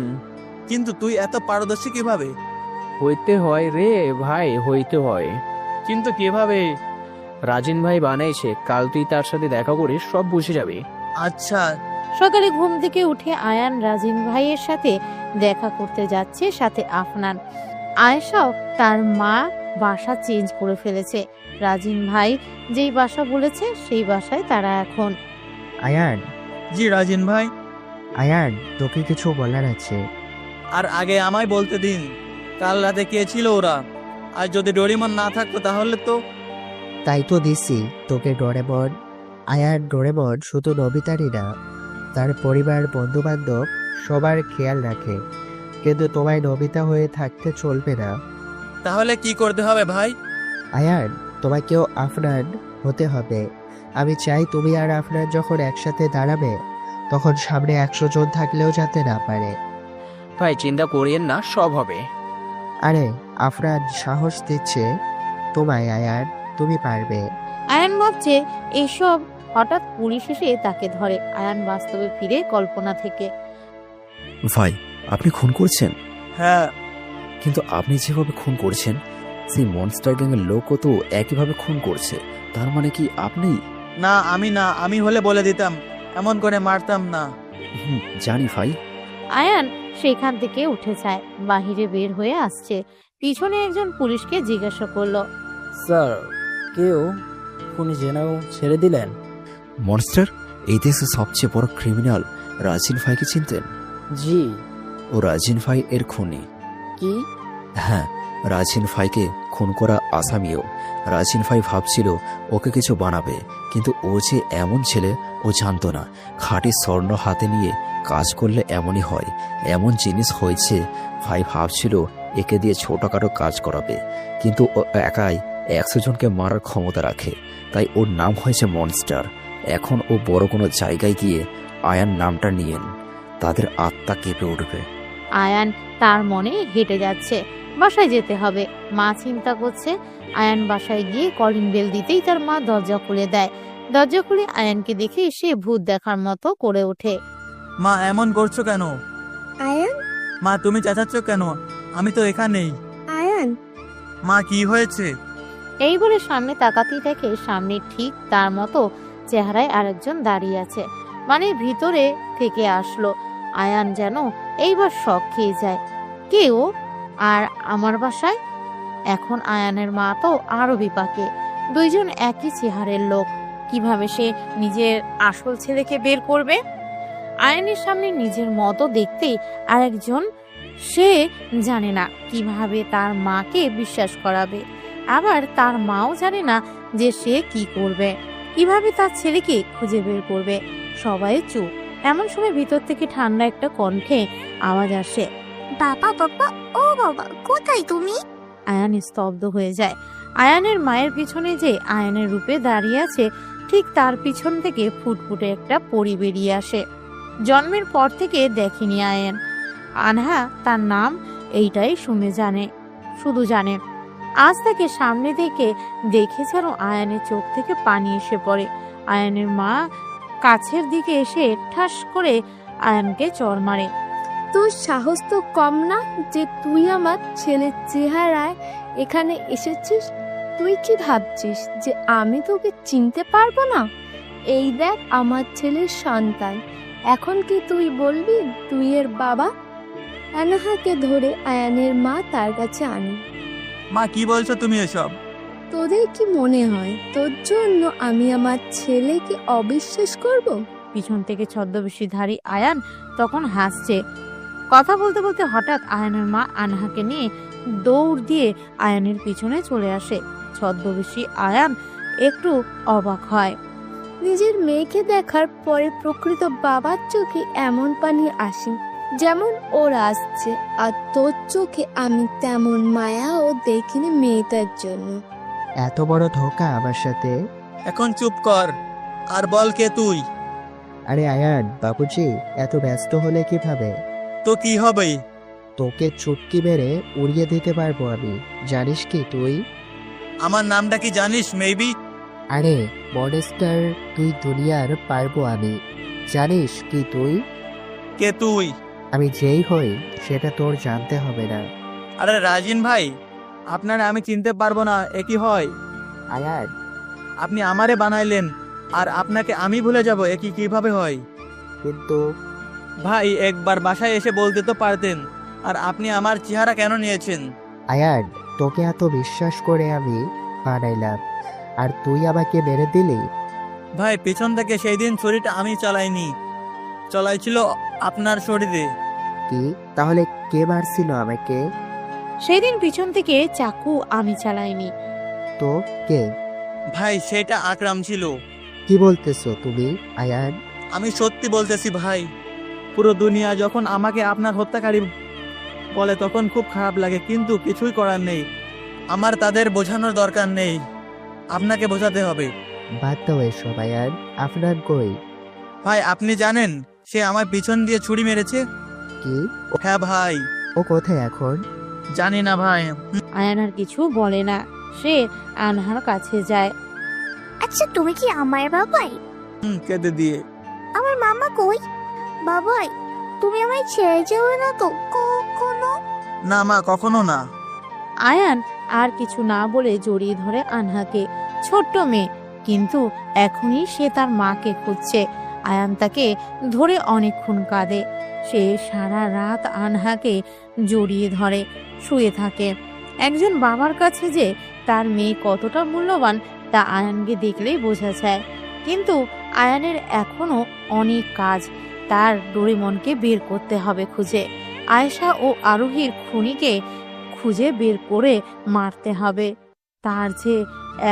কিন্তু তুই এত পারদর্শী কিভাবে? হইতে হয় রে ভাই, হইতে হয়। কিন্তু কিভাবে? রাজিন ভাই বানাইছে, কাল তুই তার সাথে দেখা করিস, সব বুঝে যাবে। আচ্ছা। সকালে ঘুম থেকে উঠে আয়ান রাজিন ভাইয়ের সাথে দেখা করতে যাচ্ছে, সাথে আফনান। আয়েশাও তার মা বাসা চেঞ্জ করে ফেলেছে। রাজিন ভাই যেই বাসা বলেছে সেই বাসায় তারা এখন। আয়ান, জি রাজিন ভাই। আয়ান, তোকে কিছু বলার আছে। আর আগে আমায় বলতে দিন, কাল রাতে কে ছিল ওরা? আর যদি ডোরিমন না থাকতো তাহলে তো। তাই তো দিছি তোকে ডোরেমন। আয়ান, ডোরেমন শুধু নবিতারই না, তার পরিবার, বন্ধু বান্ধব সবার খেয়াল রাখে, কিন্তু তোমায় নবিতা হয়ে থাকতে চলবে না। তাহলে কি করতে হবে ভাই? আয়ান, তোমাকেও আফনান হতে হবে। আমি চাই তুমি আর আফনান যখন একসাথে দাঁড়াবে তখন সামনে 100 জন থাকলেও যাতে না পারে। ভাই চিন্তা করিয়েন না, সব হবে। আরে আফনান সাহস দিচ্ছে তোমায়। আয়ান, তুমি পারবে। আয়ান ভাবছে এসব, হঠাৎ পুলিশ এসে তাকে ধরে। আয়ান বাস্তবে ফিরে কল্পনা থেকে। ভাই, আপনি খুন করছেন? হ্যাঁ। কিন্তু আপনি যেভাবে খুন করছেন, সেই মনস্টার গ্যাংয়ের লোকও তো একইভাবে খুন করছে। তার মানে কি আপনি? না আমি না, আমি হলে বলে দিতাম, এমন করে মারতাম না। জানি ভাই। আয়ান সেখান থেকে উঠে যায়, বাহিরে বের হয়ে আসছে। পিছনে একজন পুলিশকে জিজ্ঞাসা করলো, স্যার, কেউ খুনি জেনাও ছেড়ে দিলেন? মনস্টার এই দেশের সবচেয়ে বড় ক্রিমিনাল রাজিন ভাইকে চিনতেন? জি। ও রাজিন ভাই এর খুনি। কি? হ্যাঁ, রাজিন ভাইকে খুন করা আসামিও। রাজিন ভাই ভাবছিল ওকে কিছু বানাবে, কিন্তু ও যে এমন ছেলে ও জানতো না। খাঁটি স্বর্ণ হাতে নিয়ে কাজ করলে এমনই হয়। এমন জিনিস হয়েছে, ভাই ভাবছিল একে দিয়ে ছোটখাটো কাজ করাবে, কিন্তু ও একাই 100 জনকে মারার ক্ষমতা রাখে। তাই ওর নাম হয়েছে মনস্টার। এখন ও বড় কোনো জায়গায় গিয়ে আয়ান নামটা নিয়েন, তাদের আত্মা কেঁপে উঠবে। আয়ান তার মনে হেঁটে যাচ্ছে, বাসায় যেতে হবে। মা চিন্তা করছে। আয়ান বাসায় গিয়ে কলিং বেল দিতেই তার মা দরজা খুলে দেয়। দরজা খুলে আয়ানকে দেখে সে ভূত দেখার মতো করে ওঠে। মা এমন করছো কেন? আয়ান, মা তুমি চেঁচাচ্ছ কেন? আমি তো এখানেই। আয়ান। মা কি হয়েছে? এই বলে সামনে তাকাতেই দেখে সামনে ঠিক তার মতো চেহারায় আরেকজন দাঁড়িয়ে আছে। মানে ভিতরে থেকে আসলো। আয়ান যেন এইবার শক খেয়ে যায়। কেউ আর আমার বাসায়? এখন আয়ানের মা তো আরো বিপাকে। দুইজন একই চেহারের লোক, কিভাবে সে নিজের আসল ছেলেকে বের করবে? আয়ানের সামনে নিজের মতো দেখতেই আরেকজন, সে জানে না কিভাবে তার মাকে বিশ্বাস করাবে। আবার তার মাও জানে না যে সে কি করবে, কিভাবে তার ছেলেকে খুঁজে বের করবে। সবাই চুপ। এমন সময় ভিতর থেকে ঠান্ডা একটা কণ্ঠে আওয়াজ আসে, বাবা বাবা, ও বাবা, কোথায় তুমি? আয়ান স্তব্ধ হয়ে যায়। আয়ানের মায়ের পিছনে যে আয়ানের রূপে দাঁড়িয়ে আছে, ঠিক তার পিছন থেকে ফুটফুটে একটা পরি বেরিয়ে আসে। জন্মের পর থেকে দেখেনি আয়ান। আনহা তার নাম, এইটাই শুধু জানে। আজ তাকে সামনে দেখে যেন আয়ানের চোখ থেকে পানি এসে পড়ে। আয়ানের মা কাছের দিকে এসে ঠাস করে আয়ানকে চড় মারে। তোর সাহস তো কম না যে তুই আমার ছেলের চেহারায় এখানে এসেছিস? তুই কি ভাবছিস যে আমি তোকে চিনতে পারবো না? এই দেখ আমার ছেলের সন্তান। এখন কি তুই বলবি তুই এর বাবা? আনাহাকে ধরে আয়ানের মা তার কাছে আনে। মা কি বলছো তুমি এসব? তোদের কি মনে হয় তোর জন্য আমি আমার ছেলেকে অবিশ্বাস করব? পিছন থেকে ছদ্মবেশীধারী আয়ান তখন হাসছে। কথা বলতে বলতে হঠাৎ আয়ানের মা আনহাকে নিয়ে দৌড় দিয়ে আয়ানের পিছনে চলে আসে। ছদ্মবেশী আয়ান একটু অবাক হয়। নিজের মেয়েকে দেখার পরে প্রকৃত বাবার চোখে এমন পানি আসে যেমন ওর আসছে, আর তোর চোখে আমি তেমন মায়াও দেখিনি মেয়েটার জন্য। এত বড় ধোকা আমার সাথে। এখন চুপ কর আর বল কে তুই? আরে আয়ান বাবুজি, এত ব্যস্ত হলে কিভাবে? তো কি হবে? তোকে চুটকি মেরে উড়িয়ে দিতে পারবো আমি। জানিস কি তুই? আমার নামটা কি জানিস মেবি? আরে মনস্টার, তুই দুনিয়ার পারবো আমি। জানিস কি তুই? কে তুই? আমি যেই হই সেটা তোর জানতে হবে না। আরে রাজিন ভাই, আপনারা আমি চিনতে পারবো না, এ কি হয়? আয়ান, আপনি আমারে বানাইলেন আর আপনাকে আমি ভুলে যাব, এ কি কিভাবে হয়? কিন্তু ভাই একবার বাসায় এসে বলতে তো পারতেন। আর আপনি আমার চেহারা কেন নিয়েছেন? আয়ান, তোকে এত বিশ্বাস করে আমি বানাইলাম, আর তুই আমাকে মেরে দিলি। ভাই পেছন থেকে সেই দিন ছুরিটা আমি চালাইনি, চলাইছিল আপনার শরীরে। কি? তাহলে কে মারছিল আমাকে? সেদিন পিছন থেকে চাকু আমি চালাইনি। তো কে? ভাই সেটা আকরাম ছিল। কি বলতেছো তুমি আয়ান? আমি সত্যি বলতেছি ভাই। পুরো দুনিয়া যখন আমাকে আপনার হত্যাকারী বলে তখন খুব খারাপ লাগে, কিন্তু কিছুই করার নেই। আমার তাদের বোঝানোর দরকার নেই, আপনাকে বোঝাতে হবে। বাদ দাও এসব আয়ান। আপনার কই? ভাই আপনি জানেন সে আমার পিছন দিয়ে ছুরি মেরেছে। কি? হ্যাঁ ভাই। ও কোথায় এখন? জানি না ভাই। আয়ান আর কিছু বলে না, সে আনহার কাছে যায়। আচ্ছা তুমি কি আমার বাবাই? কেঁদে দিয়ে। আমার মামা কই? বাবাই, তুমি আমায় ছেড়ে যাবে না তো কখনো? না মা, কখনো না। আয়ান আর কিছু না বলে জড়িয়ে ধরে আনহাকে। ছোট্ট মেয়ে, কিন্তু এখনই সে তার মাকে খুঁজছে। আয়ান তাকে ধরে অনেকক্ষণ কাঁদে। সে সারা রাত আনহাকে জড়িয়ে ধরে শুয়ে থাকে। একজন বাবার কাছে যে তার মেয়ে কতটা মূল্যবান তা আয়ানকে দেখলেই বোঝা যায়। কিন্তু আয়ানের এখনো অনেক কাজ। তার ডোরেমনকে বের করতে হবে খুঁজে। আয়েশা ও আরোহীর খুনিকে খুঁজে বের করে মারতে হবে। তার যে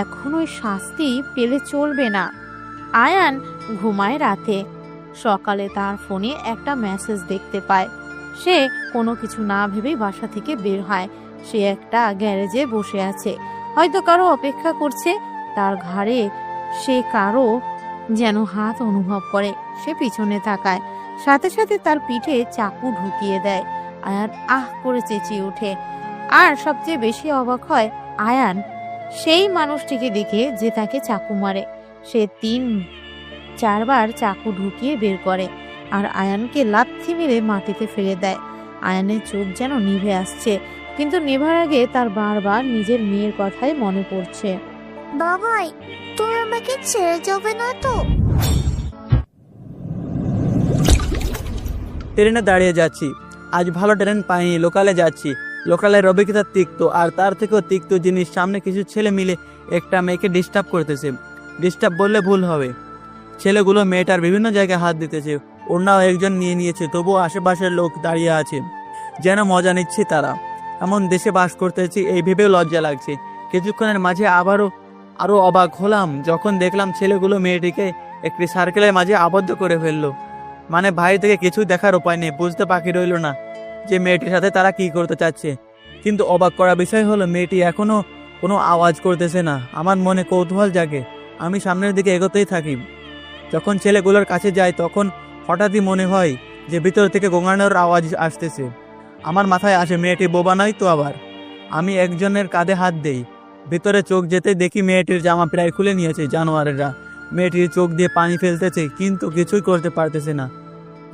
এখনো শাস্তি পেলে চলবে না। আয়ান ঘুমায় রাতে। সকালে তার ফোনে একটা মেসেজ দেখতে পায়। সে কোনো কিছু না ভেবেই বাসা থেকে বের হয়। সে একটা গ্যারেজে বসে আছে, হয়তো কারো অপেক্ষা করছে। তার ঘাড়ে সে কারো যেন হাত অনুভব করে। সে পিছনে তাকায়, সাথে সাথে তার পিঠে চাকু ঢুকিয়ে দেয়। আয়ান আহ করে চেঁচিয়ে ওঠে। আর সবচেয়ে বেশি অবাক হয় আয়ান সেই মানুষটিকে দেখে যে তাকে চাকু মারে। সে 3-4 বার চাকু ঢুকিয়ে বের করে আর আয়ানকে লাথি মেরে মাটিতে ফেলে দেয়। আয়ানের চোখ যেন নিভে আসছে, কিন্তু নেভার আগে তার বারবার নিজের মেয়ের কথাই মনে পড়ছে। বাবাই, তুমি আমাকে ছেড়ে যাবে না তো? ট্রেনে দাঁড়িয়ে যাচ্ছি, আজ ভালো ট্রেন পাইনি, লোকালে যাচ্ছি। লোকালের অভিজ্ঞতা তিক্ত, আর তার থেকেও তিক্ত জিনিস সামনে কিছু ছেলে মিলে একটা মেয়েকে ডিস্টার্ব করতেছে। ডিস্টার্ব বললে ভুল হবে, ছেলেগুলো মেয়েটার বিভিন্ন জায়গায় হাত দিতেছে। ওনাও একজন নিয়ে নিয়েছে, তবুও আশেপাশের লোক দাঁড়িয়ে আছে, যেন মজা নিচ্ছে তারা। এমন দেশে বাস করতেছি এই ভেবেও লজ্জা লাগছে। কিছুক্ষণের মাঝে আরো অবাক হলাম যখন দেখলাম ছেলেগুলো মেয়েটিকে একটি সার্কেলের মাঝে আবদ্ধ করে ফেললো। মানে ভাই থেকে কিছু দেখার উপায় নেই, বুঝতে বাকি রইল না যে মেয়েটির সাথে তারা কি করতে চাচ্ছে। কিন্তু অবাক করা বিষয় হলো মেয়েটি এখনো কোনো আওয়াজ করতেছে না। আমার মনে কৌতূহল জাগে, আমি সামনের দিকে এগোতেই থাকি। যখন ছেলেগুলোর কাছে যাই তখন হঠাৎই মনে হয় যে ভিতর থেকে গোঙানোর আওয়াজ আসতেছে। আমার মাথায় আসে মেয়েটি বোবা নয় তো আবার। আমি একজনের কাঁধে হাত দেই, ভিতরে চোখ যেতে দেখি মেয়েটির জামা প্রায় খুলে নিয়েছে জানোয়ারেরা। মেয়েটির চোখ দিয়ে পানি ফেলতেছে, কিন্তু কিছুই করতে পারতেছে না।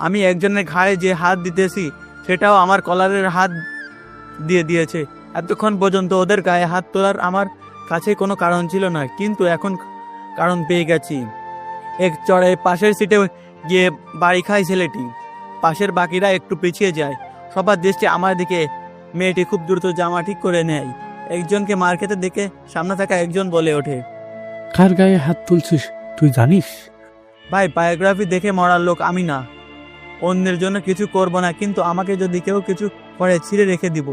আমি একজনের ঘাড়ে যে হাত দিতেছি সেটাও আমার কলারের হাত দিয়ে দিয়েছে। এতক্ষণ পর্যন্ত ওদের গায়ে হাত তোলার আমার কাছে কোনো কারণ ছিল না, কিন্তু এখন কারণ পেয়ে গেছি। এক চড়ে পাশের সিটে গিয়ে বাড়ি খায় ছেলেটি। পাশের বাকিরা একটু পিছিয়ে যায়, সবার দৃষ্টি আমার দিকে। মেয়েটি খুব দ্রুত জামা ঠিক করে নেয়। একজনকে মার খেতে দেখে সামনে থাকা একজন বলে ওঠে, কার গায়ে হাত তুলছিস তুই জানিস? ভাই বায়োগ্রাফি দেখে মরার লোক আমি না, অন্যের জন্য কিছু করব না, কিন্তু আমাকে যদি কেউ কিছু করে ছিঁড়ে রেখে দিব।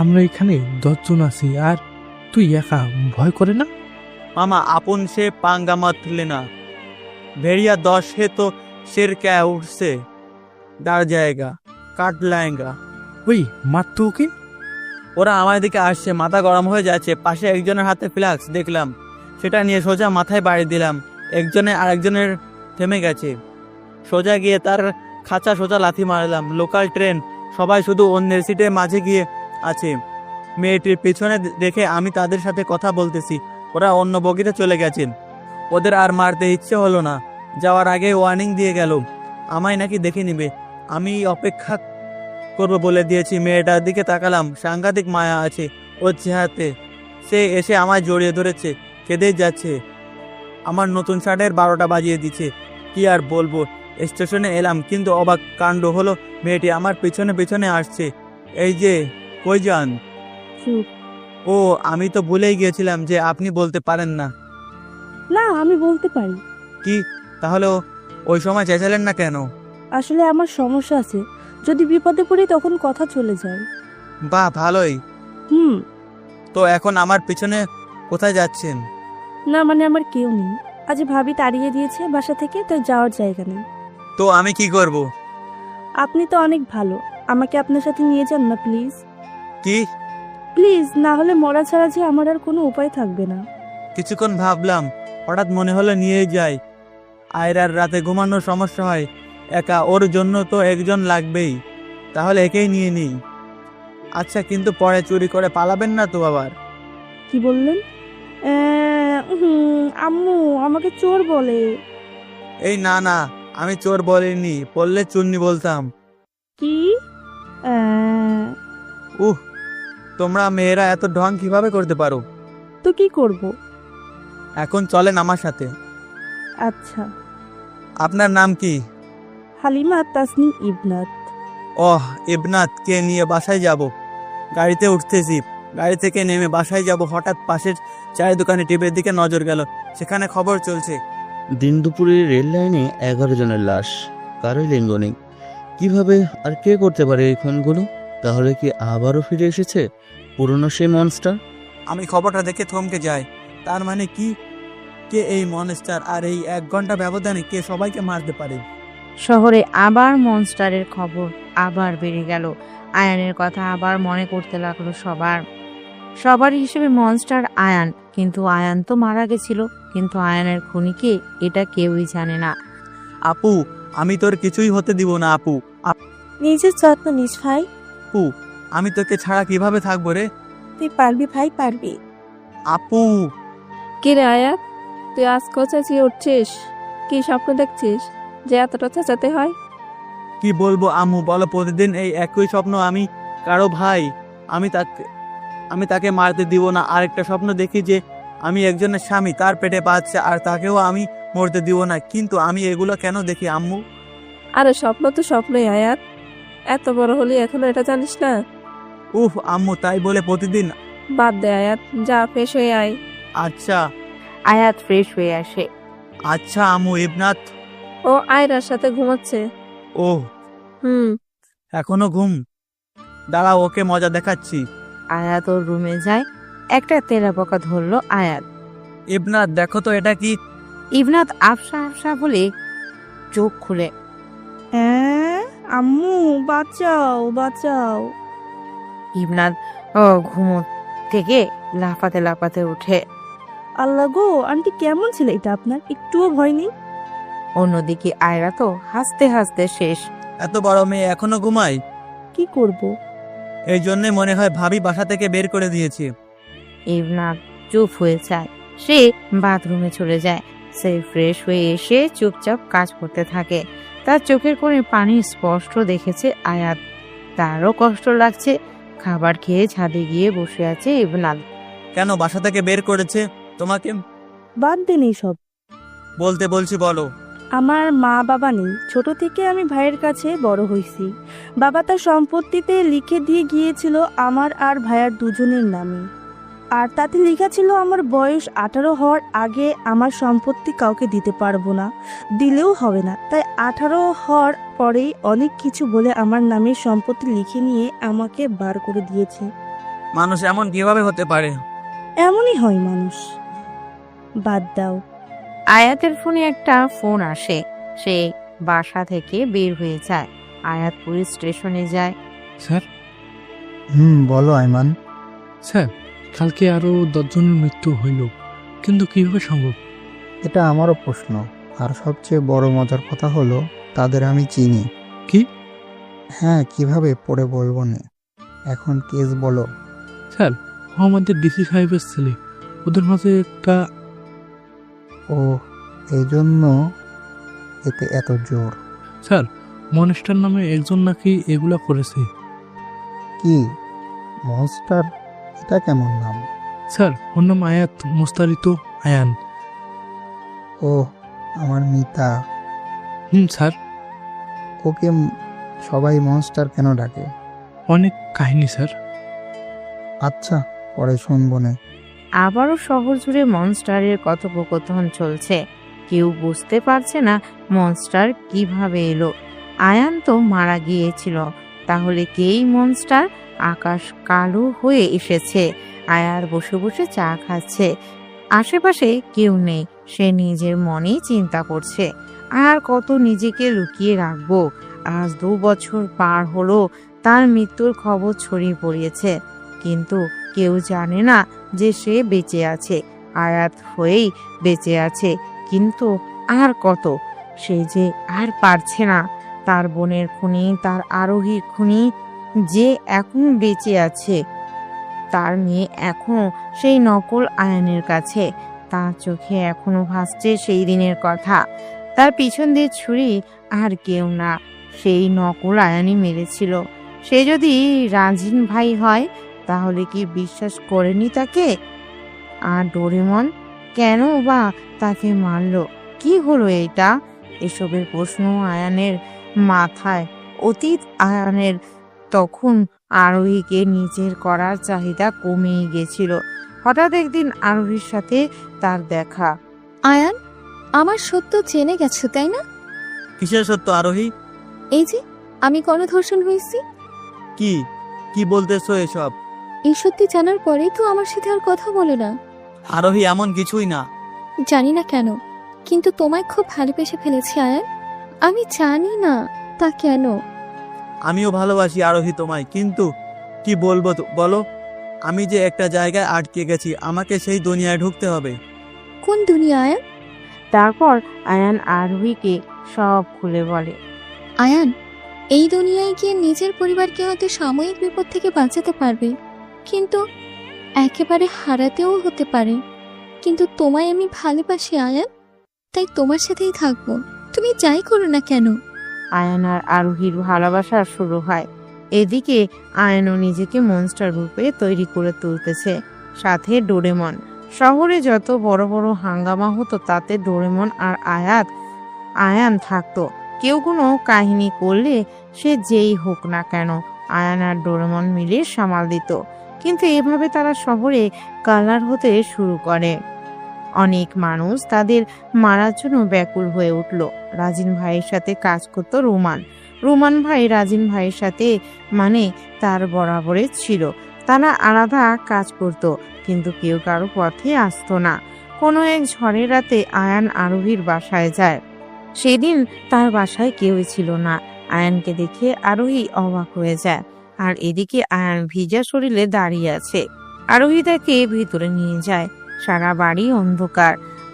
আমরা এখানে 10 জন আছি, আর তুই একা, ভয় করে না? মামা আপন সে পাঙ্গা মাতলে না, भेड़िया 10 है तो शेर क्या उठसे डर जाएगा কাট লাएगा। ওই মারতো ওকে? ওরা আমার দিকে আসছে, মাথা গরম হয়ে যাচ্ছে। পাশে একজনের হাতে ফ্লাক্স দেখলাম, সেটা নিয়ে সোজা মাথায় বাড়ি দিলাম। একজনে আরেকজনের থেমে গেছে, সোজা গিয়ে তার খাঁচা সোজা লাথি মারলাম। লোকাল ট্রেন, সবাই শুধু অন্যের সিটের মাঝে গিয়ে আছে। মেয়েটির পিছনে রেখে আমি তাদের সাথে কথা বলতেছি, ওরা অন্য বগিতে চলে গেছেন। ওদের আর মারতে ইচ্ছে হলো না, যাওয়ার আগে ওয়ার্নিং দিয়ে গেল আমায় নাকি দেখে নিবে। আমি অপেক্ষা করবো বলে দিয়েছি। মেয়েটার দিকে তাকালাম, সাংঘাতিক মায়া আছে ওর চেহারাতে। সে এসে আমায় জড়িয়ে ধরেছে, কেঁদেই যাচ্ছে। আমার নতুন শার্টের 12টা বাজিয়ে দিচ্ছে। কি আর বলবো, স্টেশনে এলাম, কিন্তু অবাক কাণ্ড হলো মেয়েটি আমার পিছনে পিছনে আসছে। এই যে, কই যান? ও, আমি তো ভুলেই গিয়েছিলাম যে আপনি বলতে পারেন না। না, আমি বলতে পারি। কি তাহলে ওই সময় চেঁচালেন না কেন? আসলে আমার সমস্যা আছে, যদি বিপদে পড়ি তখন কথা চলে যায়। বাহ, ভালোই। হুম। তো এখন আমার পিছনে কোথায় যাচ্ছেন? না মানে আমার কেউ নেই, আজ ভাবি তাড়িয়ে দিয়েছে বাসা থেকে, তাই যাওয়ার জায়গা নেই। তো আমি কি করব? আপনি তো অনেক ভালো, আমাকে আপনার সাথে নিয়ে যান না প্লিজ। কি? প্লিজ, না হলে মরা ছাড়া যে আমার আর কোনো উপায় থাকবে না। কিছুক্ষণ ভাবলাম, হঠাৎ মনে হলো নিয়ে যাই। আয়রার রাতে ঘুমানোর সমস্যা হয় একা, ওর জন্য তো একজন লাগবেই, তাহলে একেই নিয়ে নিই। আচ্ছা, কিন্তু পরে চুরি করে পালাবেন না তো আবার? কি বললেন? আম্মু আমাকে চোর বলে। এই না না, আমি চোর বলিনি, বললে চুন্নি বলতাম। কি? তোমরা মেয়েরা এত ঢং কিভাবে করতে পারো? তো কি করব? এখন চলেন আমার সাথে। আচ্ছা। আপনার নাম কি? হালিমা তাসনিম ইবনাত। ওহ, ইবনাত কে নিয়ে বাসায় যাব। গাড়িতে উঠতেছি, গাড়ি থেকে নেমে বাসায় যাব, হঠাৎ পাশের চায়ের দোকানে টিভির দিকে নজর গেল, সেখানে খবর চলছে দিন দুপুরে রেল লাইনে 11 জনের লাশ, কারোই লিঙ্গ নেই। কিভাবে আর কে করতে পারে এই খুনগুলো? তাহলে কি আবারও ফিরে এসেছে পুরনো সেই মনস্টার? আমি খবরটা দেখে থমকে যাই। তার মানে কি, কে এই মনস্টার? আর এই 1 ঘন্টা ব্যবধানে কে সবাইকে মারতে পারে? শহরে আবার মনস্টারের খবর আবার বেড়ে গেল। আয়ানের কথা আবার মনে করতে লাগলো সবার হিসেবে মনস্টার আয়ান, কিন্তু আয়ান তো মারা গেছিল। কিন্তু আয়ানের খুনিকে এটা কেউই জানে না। আপু, আমি তোর কিছুই হতে দিব না আপু। নিজের যত্ন নিস ভাই। আপু, আমি তোকে ছাড়া কিভাবে থাকবো রে? তুই পারবি ভাই, পারবি। আপু। কি রে আয়াত, তুই আজ চেঁচিয়ে উঠছিস? কি স্বপ্ন দেখছিস যে এতটা চেঁচাতে হয়? কি বলবো আম্মু, বলো, প্রতিদিন এই একই স্বপ্ন। আমি কারো ভাই, আমি তাকে মারতে দিব না। আরেকটা স্বপ্ন দেখি যে আমি একজনের স্বামী, তার পেটে বাচ্চা, আর তাকেও আমি মরতে দিব না। কিন্তু আমি এগুলো কেন দেখি আম্মু? আরে স্বপ্ন তো স্বপ্নই আয়াত, এত বড় হলি এখনো এটা জানিস না? আম্মু, তাই বলে প্রতিদিন? বাদ দে আয়াত, যা ফ্রেশ হয়ে আয়। আচ্ছা। আয়াত ফ্রেশ হয়ে আসে। আচ্ছা আম্মু, ইবনাত? ও আয়রার সাথে ঘুমাচ্ছে। এখনো ঘুম? দাঁড়াও, ওকে মজা দেখাচ্ছি। আয়াত ওর রুমে যায়, একটা তেলাপোকা ধরলো আয়াত। ইবনাত, দেখো তো এটা কি? ইবনাত আফসা আফসা বলে চোখ খুলে। আম্মু বাঁচাও, বাঁচাও। ইবনাত ঘুম থেকে লাফাতে লাফাতে উঠে। আল্লাহ গো, আন্টি কেমন ছিল এটা আপনার? একটুও ভয় নেই? অন্যদিকে আয়রা তো হাসতে হাসতে শেষ। এত বড় মেয়ে এখনো ঘুমায়? কি করব? এই জন্যে মনে হয় ভাবি বাসা থেকে বের করে দিয়েছে। ইবনাত চুপ হয়ে যায়। সে বাথরুমে চলে যায়। সে ফ্রেশ হয়ে এসে চুপচাপ কাজ করতে থাকে। তার চোখের কোণে পানি স্পষ্ট দেখেছে আয়াত। তারও কষ্ট লাগছে। খাবার খেয়ে ছাদে গিয়ে বসে আছে ইবনাত। কেন বাসা থেকে বের করেছে তোমাকে? বাদ দেন এইসব। বলতে বলছি, বলো। আমার মা বাবা নেই, ছোট থেকে আমি ভাইয়ের কাছে বড় হয়েছি। বাবা তার সম্পত্তিতে লিখে দিয়ে গিয়েছিল আমার আর ভাইয়ার দুজনের নামে, আর তাতে লেখা ছিল আমার বয়স 18 হওয়ার আগে আমার সম্পত্তি কাউকে দিতে পারবো না, দিলেও হবে না। তাই 18 হওয়ার পরেই অনেক কিছু বলে আমার নামে সম্পত্তি লিখে নিয়ে আমাকে বার করে দিয়েছে। মানুষ এমন কিভাবে হতে পারে? এমনই হয় মানুষ। বাদ দাও। আয়াতের ফোনে একটা ফোন আসে। সে বাসা থেকে বের হয়ে যায়। আয়াত পুলিশ স্টেশনে যায়। স্যার বলো আইমান। স্যার কালকে আরো 10 জনের মৃত্যু হইল, কিন্তু কিভাবে সম্ভব? এটা আমারও প্রশ্ন। আর সবচেয়ে বড় মজার কথা হলো তাদের আমি চিনি। কি? হ্যাঁ, কিভাবে পরে বলবো না। এখন কেস বলো। স্যার ও আমাদের ডিসি সাহেবের ছেলে, ওদের মাঝে একটা ও, এই জন্য এতে এত জোর। স্যার মনস্টার নামে একজন নাকি এগুলা করেছে। কি মনস্টার? এটা কেমন নাম? স্যার ওর নাম আয়াত, মুস্তারিত আয়ান। ও, আমার মিতা। স্যার ওকে সবাই মনস্টার কেন ডাকে? অনেক কাহিনী স্যার। আচ্ছা, পরে শুনবো না। আবারও শহর জুড়ে মনস্টারের কথোপকথন চলছে। কেউ বুঝতে পারছে না মনস্টার কিভাবে এলো। আয়ান তো মারা গিয়েছিল, তাহলে কেই মনস্টার? আকাশ কালো হয়ে এসেছে। আয়ার বসে বসে চা খাচ্ছে। আশেপাশে কেউ নেই। সে নিজের মনেই চিন্তা করছে, আর কত নিজেকে লুকিয়ে রাখবো। আজ 2 বছর পার হলো তার মৃত্যুর খবর ছড়িয়ে পড়িয়েছে, কিন্তু কেউ জানে না যে সে বেঁচে আছে। আয়াত হয়েই বেঁচে আছে, কিন্তু আর কত? সে যে আর পারছে না। তার বোনের খুনি, তার আরোহীর খুনি যে এখন বেঁচে আছে, তার মেয়ে এখনো সেই নকল আয়ানের কাছে। তার চোখে এখনো ভাসছে সেই দিনের কথা। তার পিছন দিয়ে ছুরি আর কেউ না, সেই নকল আয়ানই মেরেছিল। সে যদি রাজিন ভাই হয়, তাহলে কি বিশ্বাস করেনি তাকে? আর ডোরেমন কেন বা তাকে মারলো? কি হলো এটা? এসবের প্রশ্ন আয়ানের মাথায়। অতীত আয়ানের তখন আরোহীকে নিজের করার চাহিদা কমেই গেছিল। হঠাৎ একদিন আরোহীর সাথে তার দেখা। আয়ান, আমার সত্য জেনে গেছো তাই না? কিসের সত্য আরোহী? এই যে আমি গণধর্ষণ হয়েছি। কি কি বলতেছো এসব? এই সত্যি জানার পরেই তো আমার সাথে আর কথা বলে না। আরোহী, এমন কিছুই না। জানি না কেন, কিন্তু তোমায় খুব ভালোবেসে ফেলেছি আয়ান। আমি জানি না তা কেন। আমিও ভালোবাসি আরোহী তোমায়, কিন্তু কি বলবো বলো? আমি যে একটা জায়গায় আটকে গেছি, আমাকে সেই দুনিয়ায় ঢুকতে হবে। কোন দুনিয়া আয়ান? তারপর আয়ান আরোহীকে সব খুলে বলে। আয়ান, এই দুনিয়ায় গিয়ে নিজের পরিবারকে হয়তো সাময়িক বিপদ থেকে বাঁচাতে পারবে, কিন্তু একেবারে হারাতেও হতে পারে। কিন্তু তোমায় আমি ভালোবাসি আয়ান, তাই তোমার সাথেই থাকবো, তুমি যাই করো না কেন। আয়ান আর আরোহীর ভালোবাসা শুরু হয়। এদিকে আয়ানও নিজেকে মনস্টার রূপে তৈরি করে তুলতেছে, সাথে ডোরেমন। শহরে যত বড় বড় হাঙ্গামা হতো, তাতে ডোরেমন আর আয়ান থাকতো। কেউ কোনো কাহিনী করলে সে যেই হোক না কেন, আয়ান আর ডোরেমন মিলে সামাল দিত। কিন্তু এভাবে তারা শহরে কালার হতে শুরু করে। অনেক মানুষ তাদের মারার জন্য ব্যাকুল হয়ে উঠল। রাজিন ভাইয়ের সাথে কাজ করতো রোমান ভাই রাজিন ভাইয়ের সাথে মানে তার বরাবরে ছিল। তারা আলাদা কাজ করত, কিন্তু কেউ কারো পথে আসতো না। কোনো এক ঝড়ের রাতে আয়ান আরোহীর বাসায় যায়। সেদিন তার বাসায় কেউই ছিল না। আয়ানকে দেখে আরোহী অবাক হয়ে যায়। আর এদিকে আয়ান ভিজা শরীরে দাঁড়িয়ে আছে। আরোহী তাকে ভিতরে নিয়ে যায়। সারা বাড়ি অন্ধকার।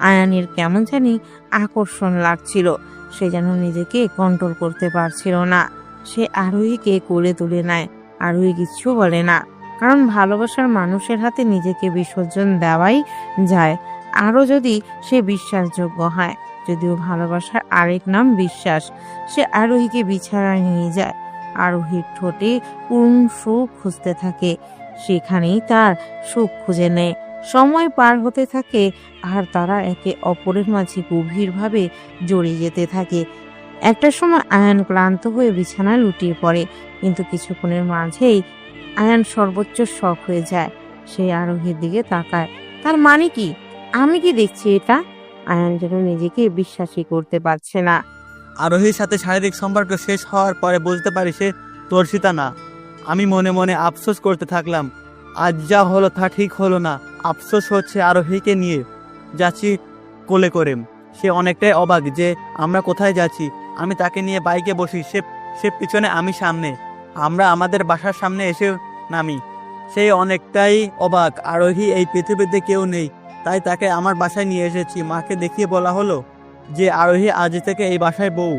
আয়ানের কেমন জানি আকর্ষণ লাগছিল। সে যেন নিজেকে কন্ট্রোল করতে পারছিল না। সে আরোহীকে কোলে তুলে নেয়। আরোহী কিচ্ছু বলে না, কারণ ভালোবাসার মানুষের হাতে নিজেকে বিসর্জন দেওয়াই যায়, আরও যদি সে বিশ্বাসযোগ্য হয়। যদিও ভালোবাসার আরেক নাম বিশ্বাস। সে আরোহীকে বিছানায় নিয়ে যায়। আরোহীর ঠোঁটে করুণ সুখ খুঁজতে থাকে। সেখানেই তার সুখ খুঁজে নেয়। সময় পার হতে থাকে, আর তারা একে অপরের মাঝে গভীরভাবে জড়িয়ে যেতে থাকে। একটা সময় আয়ান ক্লান্ত হয়ে বিছানায় লুটিয়ে পড়ে, কিন্তু কিছুক্ষণের মাঝেই আয়ান সর্বোচ্চ শখ হয়ে যায়। সে আরোহীর দিকে তাকায়। তার মানে কি? আমি কি দেখছি এটা? আয়ান যেন নিজেকে বিশ্বাসই করতে পারছে না। আরোহীর সাথে শারীরিক সম্পর্ক শেষ হওয়ার পরে বুঝতে পারি সে দর্শিতা না। আমি মনে মনে আফসোস করতে থাকলাম, আজ যা হলো তা ঠিক হলো না। আফসোস হচ্ছে আরোহীকে নিয়ে যাচ্ছি কোলে করে, সে অনেকটাই অবাক যে আমরা কোথায় যাচ্ছি। আমি তাকে নিয়ে বাইকে বসি, সে পিছনে আমি সামনে। আমরা আমাদের বাসার সামনে এসে নামি। সে অনেকটাই অবাক, আরোহী এই পৃথিবীতে কেউ নেই, তাই তাকে আমার বাসায় নিয়ে এসেছি। মাকে দেখিয়ে বলা হলো যে আরোহী আজ থেকে এই বাসায় বউ।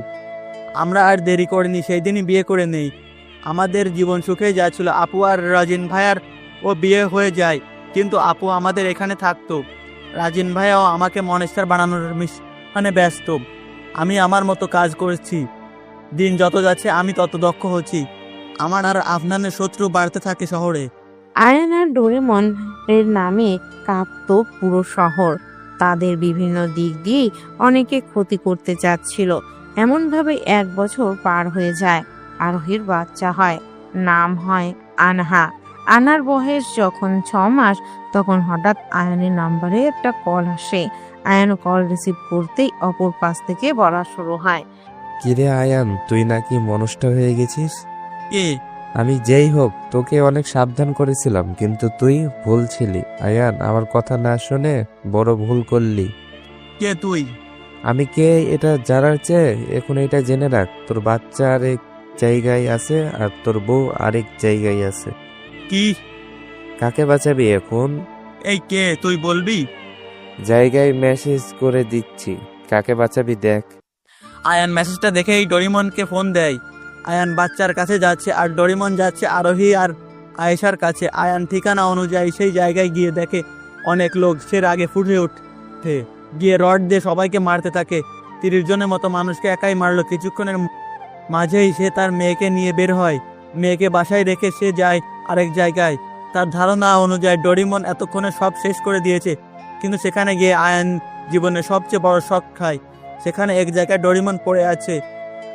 আমরা আর দেরি করিনি, সেই দিনই বিয়ে করে নেই। আমাদের জীবন সুখেই যাচ্ছিল। আপু আর রাজিন ভাইয়ার ও বিয়ে হয়ে যায়, কিন্তু আপু আমাদের এখানে থাকতো। রাজিন ভাইয়াও আমাকে মনেস্টার বানানোর মিশনে ব্যস্ত। আমি আমার মতো কাজ করছি। দিন যত যাচ্ছে আমি তত দক্ষ হচ্ছি। আমার আর আফনানের শত্রু বাড়তে থাকে শহরে। আয়ান আর ডোরেমন এর নামে কাঁপতো পুরো শহর। তাদের বিভিন্ন দিক দিয়ে অনেকে ক্ষতি করতে চাচ্ছিল। এমনভাবে 1 বছর পার হয়ে যায়। আরোহীর বাচ্চা হয়, নাম হয় আনহা। আনার বয়স যখন 6 মাস, তখন হঠাৎ আয়ানের নাম্বারে একটা কল আসে। আয়ান কল রিসিভ করতেই অপর পাশ থেকে বলা শুরু হয়, কিরে আয়ান, তুই নাকি মনষ্ট হয়ে গেছিস? কে? আমি যেই হোক তোকে অনেক সাবধান করেছিলাম, কিন্তু তুই ভুল ছিলি। আয়ান, আমার কথা না শুনে বড় ভুল করলি। কে তুই? আমি কে এটা জানার চেয়ে এখন এটা জেনে রাখ, তোর বাচ্চা আরেক জায়গায় আছে আর তোর বউ আরেক জায়গায় আছে। কি? কাকে বাঁচাবি এখন? এই কে তুই বলবি? জায়গায় মেসেজ করে দিচ্ছি, কাকে বাঁচাবি দেখ। আয়ান মেসেজটা দেখেই ডোরিমনকে ফোন দেয়। আয়ান বাচ্চার কাছে যাচ্ছে আর ডোরিমন যাচ্ছে আরোহী আর আয়েশার কাছে। আয়ান ঠিকানা অনুযায়ী সেই জায়গায় গিয়ে দেখে অনেক লোক। সে রাগে ফুটে ওঠে, গিয়ে রড দিয়ে সবাইকে মারতে থাকে। 30 জনের মতো মানুষকে একাই মারলো। কিছুক্ষণের মাঝেই সে তার মেয়েকে নিয়ে বের হয়। মেয়েকে বাসায় রেখে সে যায় আরেক জায়গায়। তার ধারণা অনুযায়ী ডোরিমন এতক্ষণে সব শেষ করে দিয়েছে, কিন্তু সেখানে গিয়ে আয়ান জীবনের সবচেয়ে বড় শক খায়। সেখানে এক জায়গায় ডোরিমন পড়ে আছে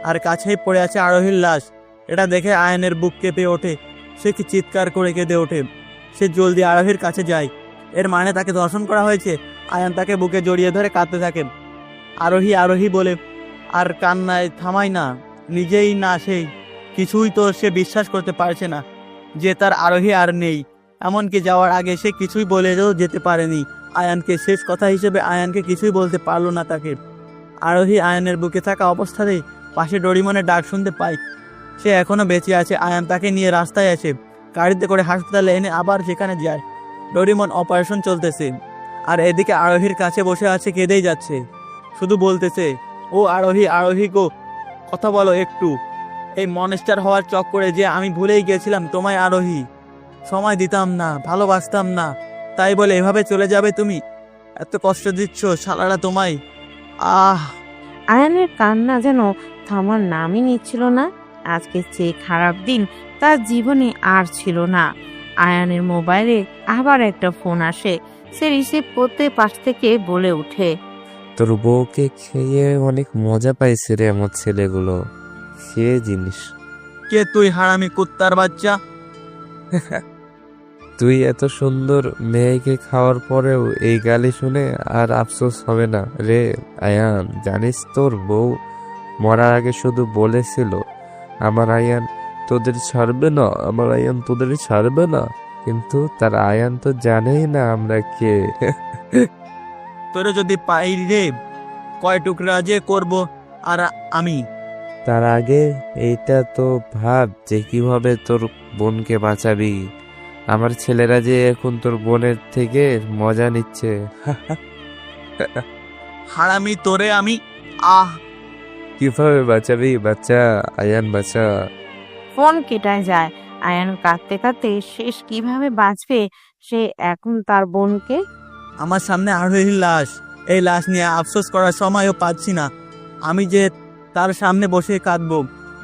আর কাছেই পড়ে আছে আরোহীর লাশ। এটা দেখে আয়ানের বুক কেঁপে ওঠে। সে কি চিৎকার করে কেঁদে ওঠে। সে জলদি আরোহীর কাছে যায়। এর মানে তাকে ধর্ষণ করা হয়েছে। আয়ান তাকে বুকে জড়িয়ে ধরে কাঁদতে থাকে। আরোহী বলে আর কান্নায় থামায় না, নিজেই না সেই কিছুই তো সে বিশ্বাস করতে পারছে না যে তার আরোহী আর নেই। এমনকি যাওয়ার আগে সে কিছুই বলেও যেতে পারেনি আয়ানকে। শেষ কথা হিসেবে আয়ানকে কিছুই বলতে পারলো না তাকে। আরোহী আয়ানের বুকে থাকা অবস্থাতেই পাশে ডোরিমনের ডাক শুনতে পায়। সে এখনো বেঁচে আছে। আয়ান তাকে নিয়ে রাস্তায় আসে, গাড়িতে করে হাসপাতালে এনে আবার সেখানে যায়। ডোরিমন অপারেশন চলতেছে আর এদিকে আরোহীর কাছে বসে আছে, কেঁদেই যাচ্ছে। শুধু বলতেছে, ও আরোহী গো, কথা বলো একটু। এই মনস্টার হওয়ার চক্করে যে আমি ভুলেই গেছিলাম তোমায় আরোহী। সময় দিতাম না, ভালোবাসতাম না, তাই বলে এভাবে চলে যাবে তুমি? এত কষ্ট দিচ্ছ শালারা তোমায়। আয়ানের কান্না যেন থামার নামই নিচ্ছিল না। আজকে চেয়ে খারাপ দিন তার জীবনে আর ছিল না। আয়ানের মোবাইলে আবার একটা ফোন আসে। সে রিসিভ করতে পাশ থেকে বলে ওঠে, তোর বউকে খেয়ে অনেক মজা পাইছে রে আমার ছেলেগুলো। খেয়ে জিনিস। কে তুই হারামি কুত্তার বাচ্চা? তুই এত সুন্দর মেয়েকে খাওয়ার পরেও এই গালি শুনে আর আফসোস হবে না রে আয়ান? জানিস তোর বউ মরার আগে শুধু বলেছিল, আমার আয়ান তোদের ছাড়বে না, আমার আয়ান তোদের ছাড়বে না। কিন্তু তার আয়ান তো জানেই না আমরা কে। তোরে যদি পাই রে, কয় টুকরা যে করব আর আমি। তার আগে এইটা তো ভাব যে কিভাবে তোর বোনকে বাঁচাবি। আমার ছেলেরা যে এখন তোর বোনের থেকে মজা নিচ্ছে। হারামি তোরে আমি। কিভাবে বাঁচাবি বাচ্চা? আয়ান বাঁচা। ফোন কেটে যায়। আয়ান কাঁদতে কাঁদতে শেষ কিভাবে বাঁচবে সে এখন তার বোনকে। আমার সামনে আরোহীর লাশ। এই লাশ নিয়ে আফসোস করার সময়ও পাচ্ছি না। আমি যে তার সামনে বসে কাঁদবো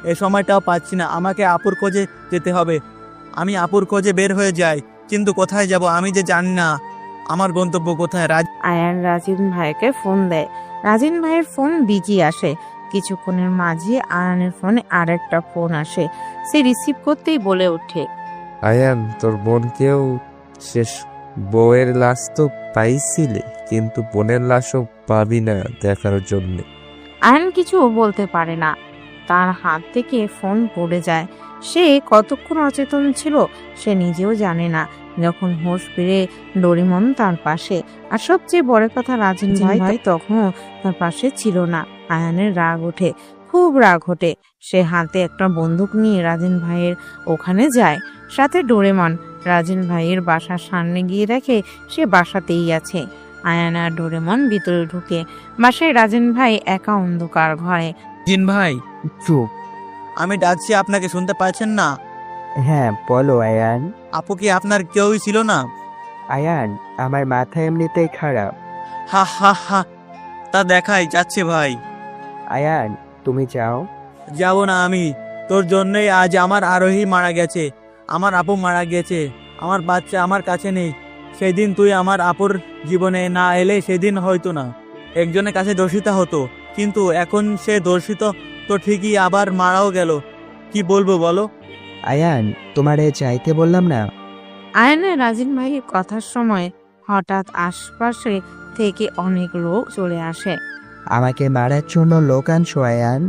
এই সময়টাও পাচ্ছি না। আমাকে আপুর খোঁজে যেতে হবে। আমি আপুর খোঁজে বের হয়ে যাই, কিন্তু কোথায় যাব আমি যে জানি না। আমার গন্তব্য কোথায়? আয়ান রাজিন ভাইকে ফোন দেয়। রাজিন ভাইয়ের ফোন বিজি আসে। কিছুক্ষণের মাঝে আয়ানের ফোনে আরেকটা ফোন আসে। সে রিসিভ করতেই বলে ওঠে, আয়ান, তোর বোনকেও শেষ বউয়ের লাশ তো পাইছিলে, কিন্তু বোনের লাশও পাবি না দেখার জন্য। আয়ান কিছু বলতে পারে না। তার হাত থেকে ফোন পড়ে যায়। সে কতক্ষণ অচেতন ছিল সে নিজেও জানে না। যখন হোশ ফিরে ডোরেমন তার পাশে, আর সবচেয়ে বড় কথা রাজিন ভাই তখনও তার পাশে ছিল না। আয়ানের রাগ ওঠে, খুব রাগ ওঠে। সে হাতে একটা বন্দুক নিয়ে রাজিন ভাইয়ের ওখানে যায়, সাথে ডোরেমন। রাজিন ভাইয়ের বাসার সামনে গিয়ে দেখে সে বাসাতেই আছে। আয়ান আর ডোরেমন ভিতরে ঢুকে বাসায় রাজিন ভাই একা অন্ধকার ঘরে। জিন ভাই, চুপ। আমি ডাকছি, আপনাকে শুনতে পাচ্ছেন না? হ্যাঁ বলো আয়ান। আপু কি আপনার কেউই ছিল না? আয়ান, আমার মাথা এমনিতেই খারাপ। হা হা হা, তা দেখাই যাচ্ছে ভাই। আয়ান, তুমি যাও। যাব না আমি, তোর জন্যই আজ আমার আরোহী মারা গেছে, আমার আপু মারা গেছে, আমার বাচ্চা আমার কাছে নেই। সেদিন তুই আমার আপুর জীবনে না এলে সেদিন হয়তো না একজনের কাছে দর্শিতা হতো, কিন্তু এখন সে দর্শিত তো ঠিকই, আবার মারাও গেল। কি বলবো বলো? আয়ান, তোমারে চাইতে বললাম না? আয়ানের রাজিন ভাইয়ের কথার সময় হঠাৎ আশপাশে থেকে অনেক লোক চলে আসে। আমাকে মারার জন্য লোক আনছো আয়ান?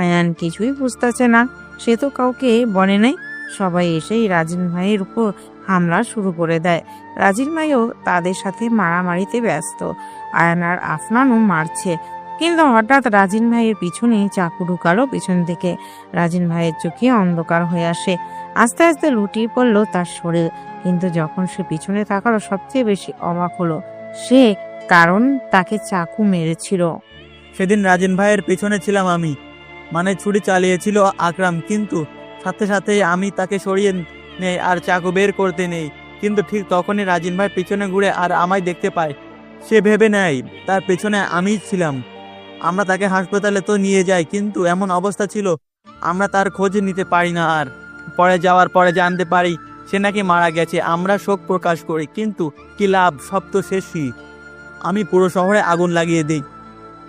আয়ান কিছুই বুঝতেছে না, সে তো কাউকে বলে নাই। সবাই এসেই রাজিন ভাইয়ের উপর হামলা শুরু করে দেয়। রাজিন ভাইও তাদের সাথে মারামারিতে ব্যস্ত। আয়ান আর আফনানও মারছে, কিন্তু হঠাৎ রাজিন ভাইয়ের পিছনে চাকু ঢুকালো পিছন থেকে। রাজিন ভাইয়ের চোখে অন্ধকার হয়ে আসে, আস্তে আস্তে লুটিয়ে পড়লো তার শরীর। কিন্তু যখন সে পিছনে তাকালো, সবচেয়ে বেশি অবাক হলো সে, কারণ তাকে চাকু মেরেছিল। সেদিন রাজিন ভাইয়ের পিছনে ছিলাম আমি, মানে ছুরি চালিয়েছিল আকরাম, কিন্তু সাথে সাথে আমি তাকে সরিয়ে নেই আর চাকু বের করতে নেই। কিন্তু ঠিক তখনই রাজিন ভাই পিছনে ঘুরে আর আমায় দেখতে পায়। সে ভেবে নেয় তার পেছনে আমিই ছিলাম। আমরা তাকে হাসপাতালে তো নিয়ে যাই, কিন্তু এমন অবস্থা ছিল আমরা তার খোঁজ নিতে পারি না। আর পরে যাওয়ার পরে জানতে পারি সে নাকি মারা গেছে। আমরা শোক প্রকাশ করি, কিন্তু কি লাভ, সব তো শেষই। আমি পুরো শহরে আগুন লাগিয়ে দিই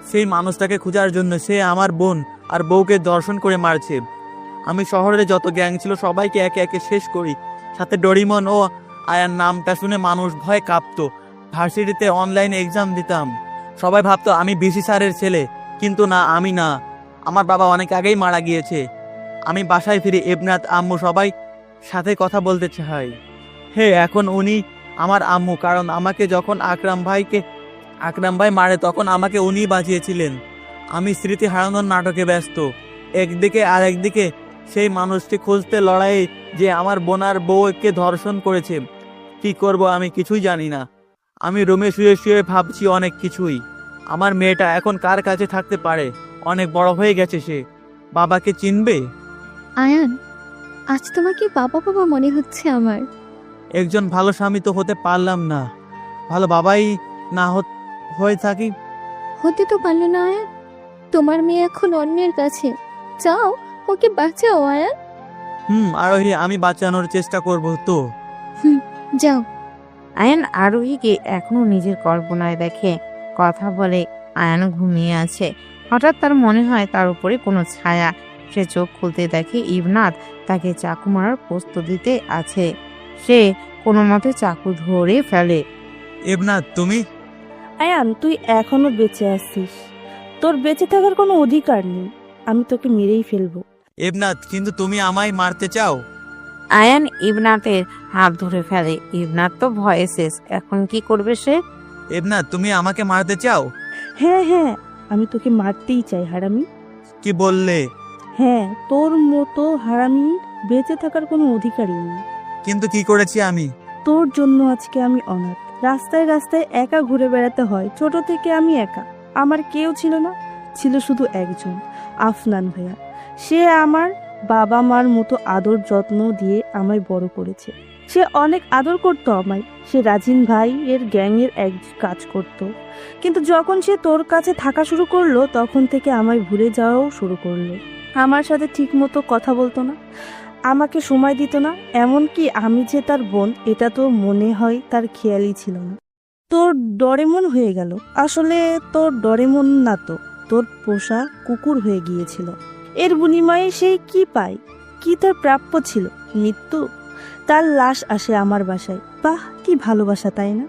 সেই মানুষটাকে খোঁজার জন্য। সে আমার বোন আর বউকে দর্শন করে মারছে। আমি শহরে যত গ্যাং ছিল সবাইকে একে একে শেষ করি, সাথে ডোরিমন ও আয়ার নামটা শুনে মানুষ ভয় কাঁপতো। ভার্সিটিতে অনলাইনে এক্সাম দিতাম, সবাই ভাবতো আমি বিসি স্যারের ছেলে, কিন্তু না, আমি না। আমার বাবা অনেক আগেই মারা গিয়েছে। আমি বাসায় ফিরে এবনাথ আম্মু সবাই সাথে কথা বলতে চাই। হে, এখন উনি আমার আম্মু, কারণ আমাকে যখন আকরাম ভাই মারে তখন আমাকে উনি বাঁচিয়েছিলেন। আমি স্মৃতি হারানোর নাটকে ব্যস্ত একদিকে, আর একদিকে সেই মানুষটি খুঁজতে লড়াই যে আমার বোনার বউকে ধর্ষণ করেছে। কি করব আমি কিছুই জানি না। আমি রুমে শুয়ে শুয়ে ভাবছি অনেক কিছুই। আমার মেয়েটা এখন কার কাছে থাকতে পারে? অনেক বড় হয়ে গেছে সে, বাবাকে চিনবে? আয়ান, আজ তোমাকে বাবা বাবা মনে হচ্ছে আমার। একজন ভালো স্বামী তো হতে পারলাম না, ভালো বাবাই না হয়ে থাকি। হতে তো পারলো না আয়ান, তোমার মেয়ে এখন অন্যের কাছে। যাও, ওকে বাঁচাও আয়ান। আরোহী, আমি বাঁচানোর চেষ্টা করব তো। যাও। আয়ান আরোহীকে এখনো নিজের কল্পনায় দেখে, কথা বলে। আয়ান ঘুমিয়ে আছে। হঠাৎ তার মনে হয় তার উপরে কোনো ছায়া। সে চোখ খুলতে দেখে ইবনাথ তাকে চাকু মারার প্রস্তুতিতে আছে। সে কোনো মতে চাকু ধরে ফেলে। ইবনাথ, তুমি? আয়ান, তুই এখনো বেঁচে আছিস, তোর বেঁচে থাকার কোনো অধিকার নেই। আমি তোকে মেরেই ফেলবো। ইবনাথ, কিন্তু তুমি আমায় মারতে চাও? আয়ান ইবনাথের হাত ধরে ফেলে। ইবনাথ তো ভয়ে শেষ, এখন কি করবে সে? ইবনাথ, তুমি আমাকে মারতে চাও? হ্যাঁ হ্যাঁ, আমি তোকে মারতেই চাই হারামি। কি বললে? হ্যাঁ, তোর মতো হারামি বেঁচে থাকার কোনো অধিকারই নেই। কিন্তু কি করেছি আমি? তোর জন্য আজকে আমি অনাথ, রাস্তায় রাস্তায় একা ঘুরে বেড়াতে হয়। ছোট থেকে আমি একা, আমার কেউ ছিল না, ছিল শুধু একজন, আফনান ভাইয়া। সে আমার বাবা মার মতো আদর যত্ন দিয়ে আমায় বড় করেছে। সে অনেক আদর করতো আমায়। সে রাজিন ভাই এর গ্যাংয়ের এক কাজ করত, কিন্তু যখন সে তোর কাছে থাকা শুরু করলো তখন থেকে আমায় ভুলে যাওয়াও শুরু করলো। আমার সাথে ঠিক মতো কথা বলতো না, আমাকে সময় দিত না, এমনকি আমি যে তার বোন এটা তো মনে হয় তার খেয়ালই ছিল না। তোর ডোরেমন হয়ে গেল, আসলে তোর ডোরেমন না তো, তোর পোষা কুকুর হয়ে গিয়েছিল। এর বিনিময়ে সে কি পায়? কি তার প্রাপ্য ছিল? মৃত্যু। তার লাশ আসে আমার বাসায়। বাহ, কি ভালোবাসা, তাই না?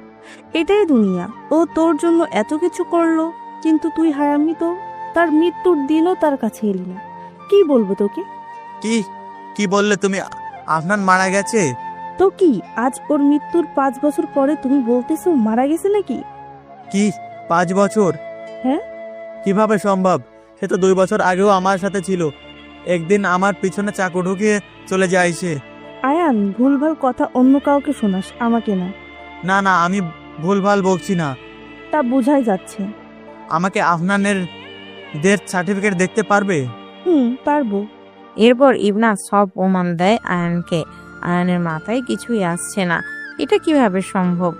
এটাই দুনিয়া। ও তোর জন্য এত কিছু করলো, কিন্তু তুই হারামি তো তার মৃত্যুর দিনও তার কাছে এলি না। কি বলবো তোকে? কি বললে তুমি? আফনান মারা গেছে? তো কি আজ ওর মৃত্যুর 5 বছর পরে তুমি বলতেছো মারা গেছে নাকি? কি 5 বছর? হ্যাঁ। কিভাবে সম্ভব? সে তো 2 বছর আগেও আমার সাথে ছিল। একদিন আমার পিছনে চাকু ঢুকিয়ে চলে যায় সে। আয়ান, ভুলভাল কথা অন্য কাউকে শোনাস, আমাকে না। না না, আমি ভুলভাল বকছি না। তা বোঝাই যাচ্ছে। আমাকে আফনানের ডেথ সার্টিফিকেট দেখতে পারবে? পারবো। এরপর ইবনাথ সব প্রমাণ দেয় আয়ানকে। আয়ানের মাথায় কিছুই আসছে না। এটা কিভাবে সম্ভব?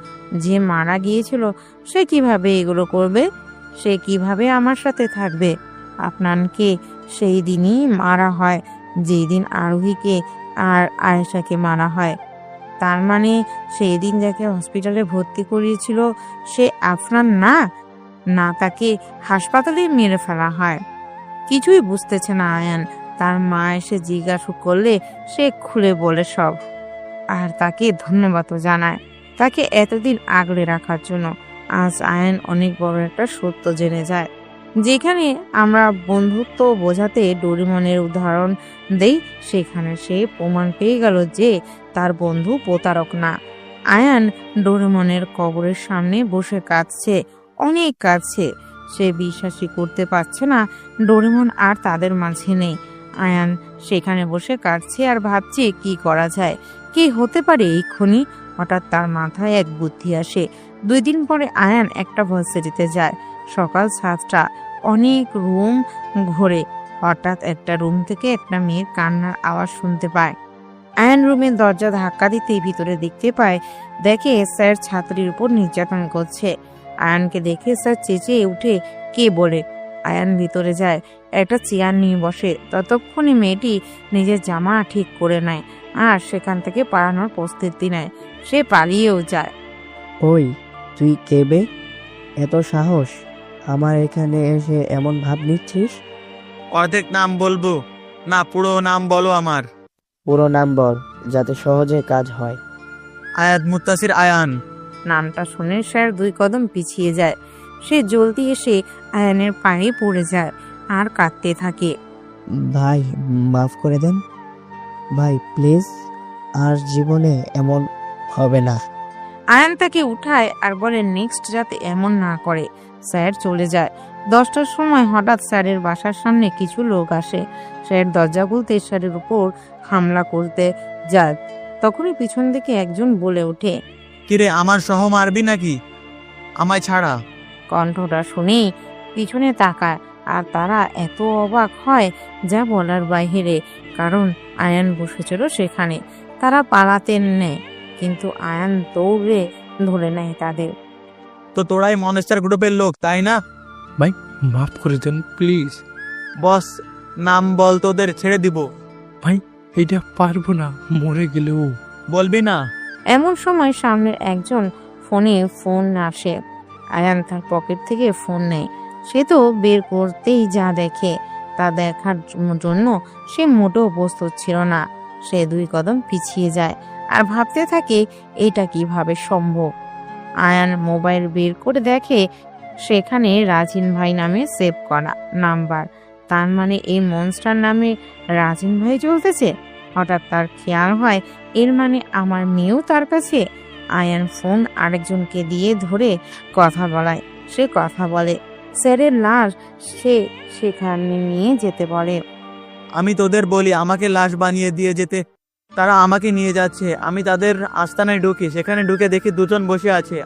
যে মারা গিয়েছিল সে কিভাবে এগুলো করবে? সে কিভাবে আমার সাথে থাকবে? আপনানকে সেই দিনই মারা হয় যেই দিন আরোহীকে আর আয়েশাকে মারা হয়। তার মানে সেই দিন যাকে হসপিটালে ভর্তি করিয়েছিল সে আফনান না, না তাকে হাসপাতালে মেরে ফেলা হয়। কিছুই বুঝতেছে না আয়ান। তার মা এসে জিজ্ঞাসা করলে সে খুলে বলে সব, আর তাকে ধন্যবাদও জানায় তাকে এতদিন আগলে রাখার জন্য। আজ আয়ান অনেক বড় একটা সত্য জেনে যায়। যেখানে আমরা বন্ধুত্ব বোঝাতে ডোরেমনের উদাহরণ দেই, সেখানে সে প্রমাণ পেয়ে গেল যে তার বন্ধু প্রতারক না। আয়ান ডোরেমনের কবরের সামনে বসে কাঁদছে, অনেক কাঁদছে। সে বিশ্বাসই করতে পারছে না ডোরেমন আর তাদের মাঝে নেই। আয়ান সেখানে বসে কাঁদছে আর ভাবছে কি করা যায়, কে হতে পারে এই খুনি। হঠাৎ তার মাথায় এক বুদ্ধি আসে। 2 দিন পরে আয়ান একটা ভার্সিটিতে যায়। সকাল 7টা, অনেক রুম ঘোরে। হঠাৎ একটা রুম থেকে একটা মেয়ের কান্নার আওয়াজ শুনতে পায়। আয়ান রুমের দরজা ধাক্কা দিতেই ভিতরে দেখে স্যার ছাত্রীর উপর নির্যাতন করছে। আয়ানকে দেখে স্যার চেঁচিয়ে উঠে কে বলে। আয়ান ভিতরে যায়, একটা চেয়ার নিয়ে বসে। ততক্ষণে মেয়েটি নিজের জামা ঠিক করে নেয় আর সেখান থেকে পালানোর প্রস্তুতি নেয়। সে পালিয়েও যায়। ওই তুই কেবে? এত সাহস আমার এখানে এসে এমন ভাব নিচ্ছিস? অর্ধেক নাম বলবো না, পুরো নাম বলো আমার। পুরো নাম বল, যাতে সহজে কাজ হয়। আয়াত মুত্তাসির আয়ান। নামটা শুনে স্যার 2 কদম পিছিয়ে যায়। সে জলদি এসে আয়ানের পায়ে পড়ে যায় আর কাঁদতে থাকে। ভাই মাফ করে দেন ভাই, প্লিজ, আর জীবনে এমন হবে না। আয়ান তাকে উঠায় আর বলে নেক্সট যাতে এমন না করে। স্যার চলে যায়। 10টার সময় হঠাৎ স্যারের বাসার সামনে কিছু লোক আসে। স্যার দরজা খুলতে স্যারের উপর হামলা করতে যায়। তখনই পিছন থেকে একজন বলে ওঠে, কিরে, আমার সহ মারবি নাকি? আমায় ছাড়া। কণ্ঠটা শুনেই পিছনে তাকায় আর তারা এত অবাক হয় যা বলার বাইরে, কারণ আয়ান বসেছিল সেখানে। তারা পালাতে নেয় কিন্তু আয়ান দৌড়ে ধরে নেয় তাদের। তো তোরাই মনস্টার গ্রুপের লোক, তাই না? ভাই মাফ করে দেন প্লিজ। বস নাম বল, তোদের ছেড়ে দিব। ভাই এটা পারবো না, মরে গেলেও। বলবি না? এমন সময় সামনের একজন ফোন আসে। আয়ান তার পকেট থেকে ফোন নেয়। সে তো বের করতেই যা দেখে তা দেখার জন্য সে মোটেও প্রস্তুত ছিল না। সে 2 কদম পিছিয়ে যায় আর ভাবতে থাকে এটা কিভাবে সম্ভব। আয়ান মোবাইল বের করে দেখে সেখানে রাজিন ভাই নামে সেভ করা নাম্বার। তার মানে এই মনস্টার নামে রাজিন ভাই চলতেছে। হঠাৎ তার খেয়াল হয় এর মানে আমার মেয়েও তার কাছে। আয়ান ফোন আরেকজনকে দিয়ে ধরে কথা বলায়। সে কথা বলে, স্যারের লাশ সে সেখানে নিয়ে যেতে বলে। আমি তোদের বলি আমাকে লাশ বানিয়ে দিয়ে যেতে। তারা আমাকে নিয়ে যাচ্ছে। আমি তাদের আস্তানায় ঢুকি, সেখানে ঢুকে দেখি 2 জন বসে আছে।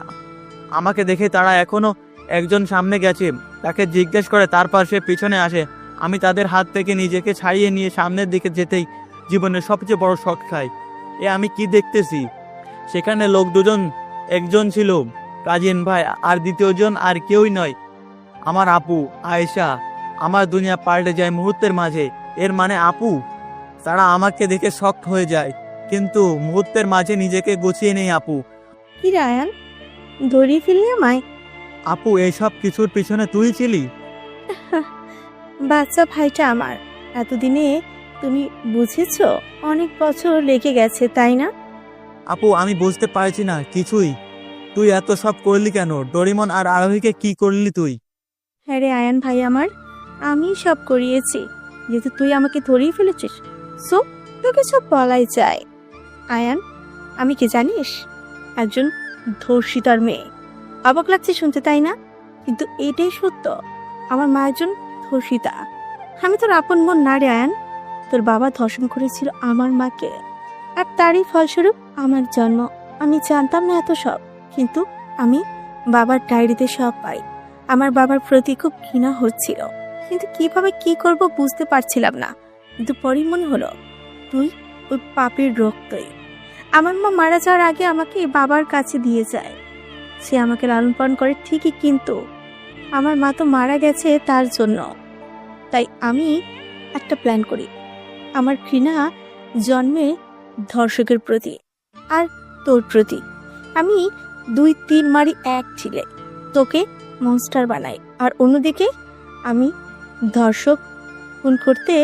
আমাকে দেখে তারা এখনো একজন সামনে গেছে, তাকে জিজ্ঞেস করে, তারপর সে পিছনে আসে। আমি তাদের হাত থেকে নিজেকে ছাড়িয়ে নিয়ে সামনের দিকে যেতেই জীবনের সবচেয়ে বড় শখ খাই। আমি কি দেখতেছি? সেখানে লোক 2 জন, একজন ছিল কাজিন ভাই আর দ্বিতীয়জন আর কেউই নয়, আমার আপু আয়েশা। আমার দুনিয়া পাল্টে যায় মুহূর্তের মাঝে। এর মানে আপু। তারা আমাকে দেখে শক্ট হয়ে যায়, কিন্তু মুহূর্তের মাঝে নিজেকে গুছিয়ে নেই আপু। কি রায়ান, ধরিয়ে ফেললি আমায়? আপু, এইসব কিছুর পিছনে তুই ছিলি? বাচ্চা ভাইটা আমার। এতদিনে তুমি বুঝেছো? অনেক বছর লেগে গেছে, তাই না? আপু, আমি বুঝতে পারছি না কিছুই। তুই এত সব করলি কেন? ডোরেমন আর আরোহীকে কি করলি তুই? হ্যাঁ রে আয়ান ভাই আমার, আমি সব করিয়েছি। যেহেতু তুই আমাকে ধরিয়ে ফেলেছিস, সো তোকে সব বলাই যায়। আয়ান, আমি কি জানিস? একজন ধর্ষিতার মেয়ে। অবাক লাগছে শুনতে, তাই না? কিন্তু এটাই সত্য। আমার মা একজন ধর্ষিতা। আমি তোর আপন বোন না রে আয়ান। তোর বাবা ধর্ষণ করেছিল আমার মাকে, আর তারই ফলস্বরূপ আমার জন্ম। আমি জানতাম না এত সব, কিন্তু আমি বাবার ডায়েরিতে সব পাই। আমার বাবার প্রতি খুব ঘৃণা হচ্ছিল, কিন্তু কিভাবে কি করব বুঝতে পারছিলাম না। কিন্তু পরেই মনে হলো তুই ওই পাপের রক্তই। আমার মা মারা যাওয়ার আগে আমাকে বাবার কাছে দিয়ে যায়। সে আমাকে লালন পালন করে ঠিকই, কিন্তু আমার মা তো মারা গেছে তার জন্য। তাই আমি একটা প্ল্যান করি। আমার ঘৃণা জন্মে ধর্ষকের প্রতি আর তোর প্রতি। আমি 2-3 মারি এক ছিলে, তোকে মনস্টার বানাই, আর অন্যদিকে আমি ধর্ষক খুন করতে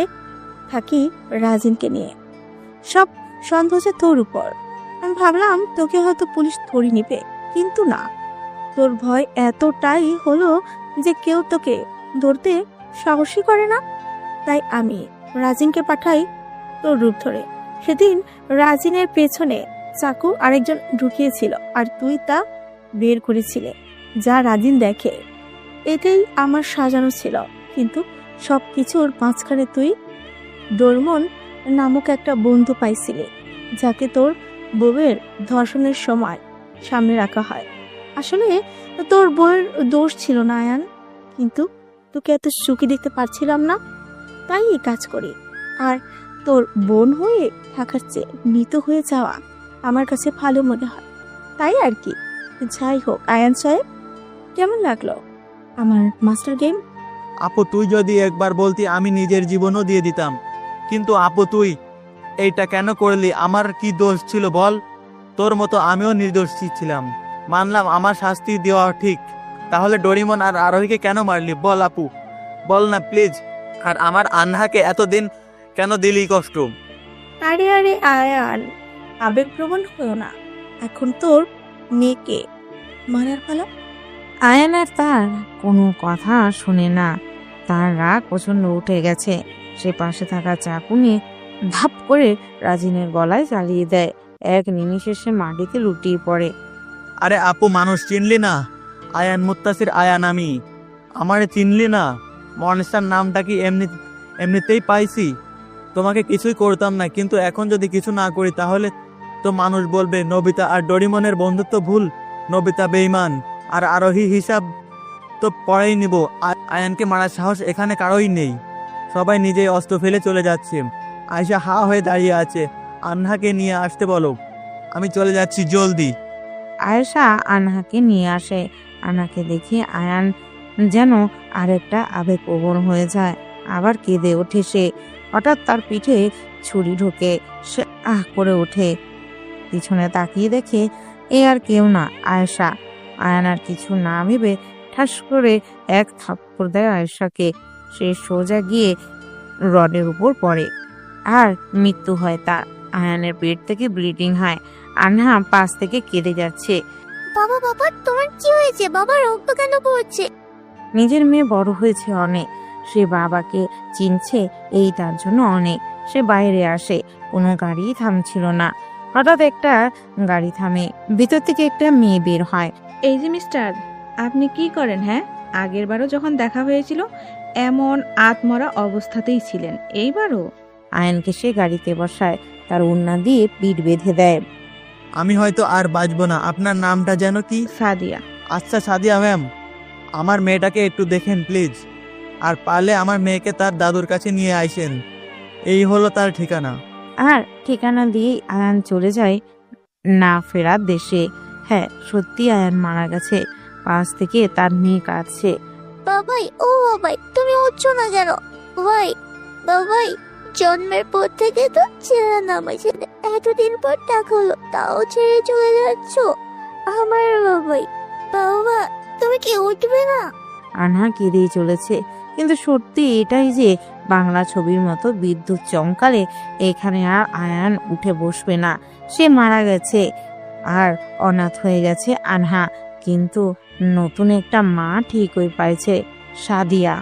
থাকি রাজিনকে নিয়ে। সব সন্দেহ যে তোর উপর। আমি ভাবলাম তোকে হয়তো পুলিশ ধরে নিবে, কিন্তু না, তোর ভয় এতটাই হলো যে কেউ তোকে ধরতে সাহসই করে না। তাই আমি রাজিনকে পাঠাই তোর রূপ ধরে। সেদিন রাজিনের পেছনে চাকু আরেকজন ঢুকিয়েছিল, আর তুই তা বের করেছিলে, যা রাজিন দেখে। এটাই আমার সাজানো ছিল, কিন্তু সব কিছুর মাঝখানে তুই ডোরমন নামক একটা বন্ধু পাইছিলি, যাকে তোর বউয়ের ধর্ষণের সময় সামনে রাখা হয়। আসলে তোর বউয়ের দোষ ছিল না আয়ান, কিন্তু তোকে এত সুখী দেখতে পারছিলাম না, তাই এই কাজ করি। আর তোর বোন হয়ে থাকার চেয়ে মৃত হয়ে যাওয়া আমার কাছে ভালো মনে হয়, তাই আর কি। যাই হোক আয়ান সাহেব, কেমন লাগলো আমার মাস্টার গেম? আপু তুই যদি একবার বলতি আমি নিজের জীবনও দিয়ে দিতাম, কিন্তু আপু তুই এইটা কেন করলি? আমার কি দোষ ছিল বল? তোর মতো আমিও নির্দোষী ছিলাম, মানলাম আমার শাস্তি দেওয়া ঠিক। তাহলে ডোরিমন আর আরোহীকে কেন মারলি বল আপু, বল না প্লিজ। আর আমার আনহাকে এতদিন কেন দিলি কষ্ট? আরে আরে আয়ান, আবেগপ্রবণ হয়েও না। এখন তোর মেয়েকে মারার পালা। আয়ান আর তার কোনো কথা শুনে না। তার রাগ প্রচন্ড উঠে গেছে। সে পাশে থাকা চাকু নিয়ে ধাপ করে রাজিনের গলায় চালিয়ে দেয়। এক নিমিষে সে মাটিতে লুটিয়ে পড়ে। আরে আপু মানুষ চিনলি না? আয়ান মুত্তাসির আয়ান আমি। আমারে চিনলি না? মনস্টার নামটা কি এমনিতেই পাইছি? তোমাকে কিছুই করতাম না, কিন্তু এখন যদি কিছু না করি তাহলে তো মানুষ বলবে নবিতা আর ডোরিমনের বন্ধুত্ব ভুল, নবিতা বেঈমান, আর আরোহী হিসাব তো পরেই নিব। আয়ানকে মারার সাহস এখানে কারোই নেই। সবাই নিজেই অস্ত্র ফেলে চলে যাচ্ছে। আয়শা হা হয়ে দাঁড়িয়ে আছে। আনহাকে নিয়ে আসতে বলো, আমি চলে যাচ্ছি জলদি। আয়েশা আনহাকে নিয়ে আসে। আনহাকে দেখে আয়ান যেন আরেকটা আবেগপ্রবণ হয়ে যায়, আবার কেঁদে ওঠে সে। হঠাৎ তার পিঠে ছুরি ঢোকে, সে আহ করে ওঠে। পিছনে তাকিয়ে দেখে এ আর কেউ না, আয়েশা। আয়ান আর কিছু না ভেবে ঠাস করে এক থাপ্পড় দেয় আয়েশাকে। সে সোজা গিয়ে রডের উপর পড়ে, আর মৃত্যু হয় তার। আয়ানের পেট থেকে ব্লিডিং হয়। আনহা পাশ থেকে কেঁদে যাচ্ছে। বাবা বাবা, তোমার কি হয়েছে? বাবা রক্ত কেন পড়ছে? নিজের মেয়ে বড় হয়েছে অনেক, সে বাবাকে চিনছে, এই তার জন্য অনেক। সে বাইরে আসে, কোনো গাড়ি থামছিল না। হঠাৎ একটা গাড়ি থামে, ভিতর থেকে একটা মেয়ে বের হয়। এই যে মিস্টার, আপনি কি করেন? হ্যাঁ, আগের বারও যখন দেখা হয়েছিল এমন আত্মরা অবস্থাতেই ছিলেন, এইবারও? আয়ানকে সে গাড়িতে বসায়, তার ওড়না দিয়ে পিঠ বেঁধে দেয়। আমি হয়তো আর বাঁচবো না। আপনার নামটা যেন কি? সাদিয়া। আচ্ছা সাদিয়া ম্যাম, আমার মেয়েটাকে একটু দেখেন প্লিজ, আর পারলে আমার মেয়েকে তার দাদুর কাছে নিয়ে আইসেন। এই হলো তার ঠিকানা। আর ঠিকানা দিয়ে আয়ান চলে যায় না ফেরার দেশে। হ্যাঁ, সত্যি আয়ান মারা গেছে। পাশ থেকে তার মেয়ে কাঁদছে। বাবাই, ও বাবাই, তুমি উঠছো না কেন? ভাই, বাবাই, জন্মের পর থেকে তো ছেড়ে না আমার ছেলে। এতদিন পর দেখা হলো, তাও ছেড়ে চলে যাচ্ছ আমার বাবাই। বাবা, তুমি কি উঠবে না? আনহা কেঁদেই চলেছে। কিন্তু সত্যি এটাই যে বাংলা ছবির মতো বিদ্যুৎ চমকালে এখানে আর আয়ান উঠে বসবে না। সে মারা গেছে আর অনাথ হয়ে গেছে আনহা, কিন্তু নতুন একটা মা ঠিকই পাইছে, সাদিয়া।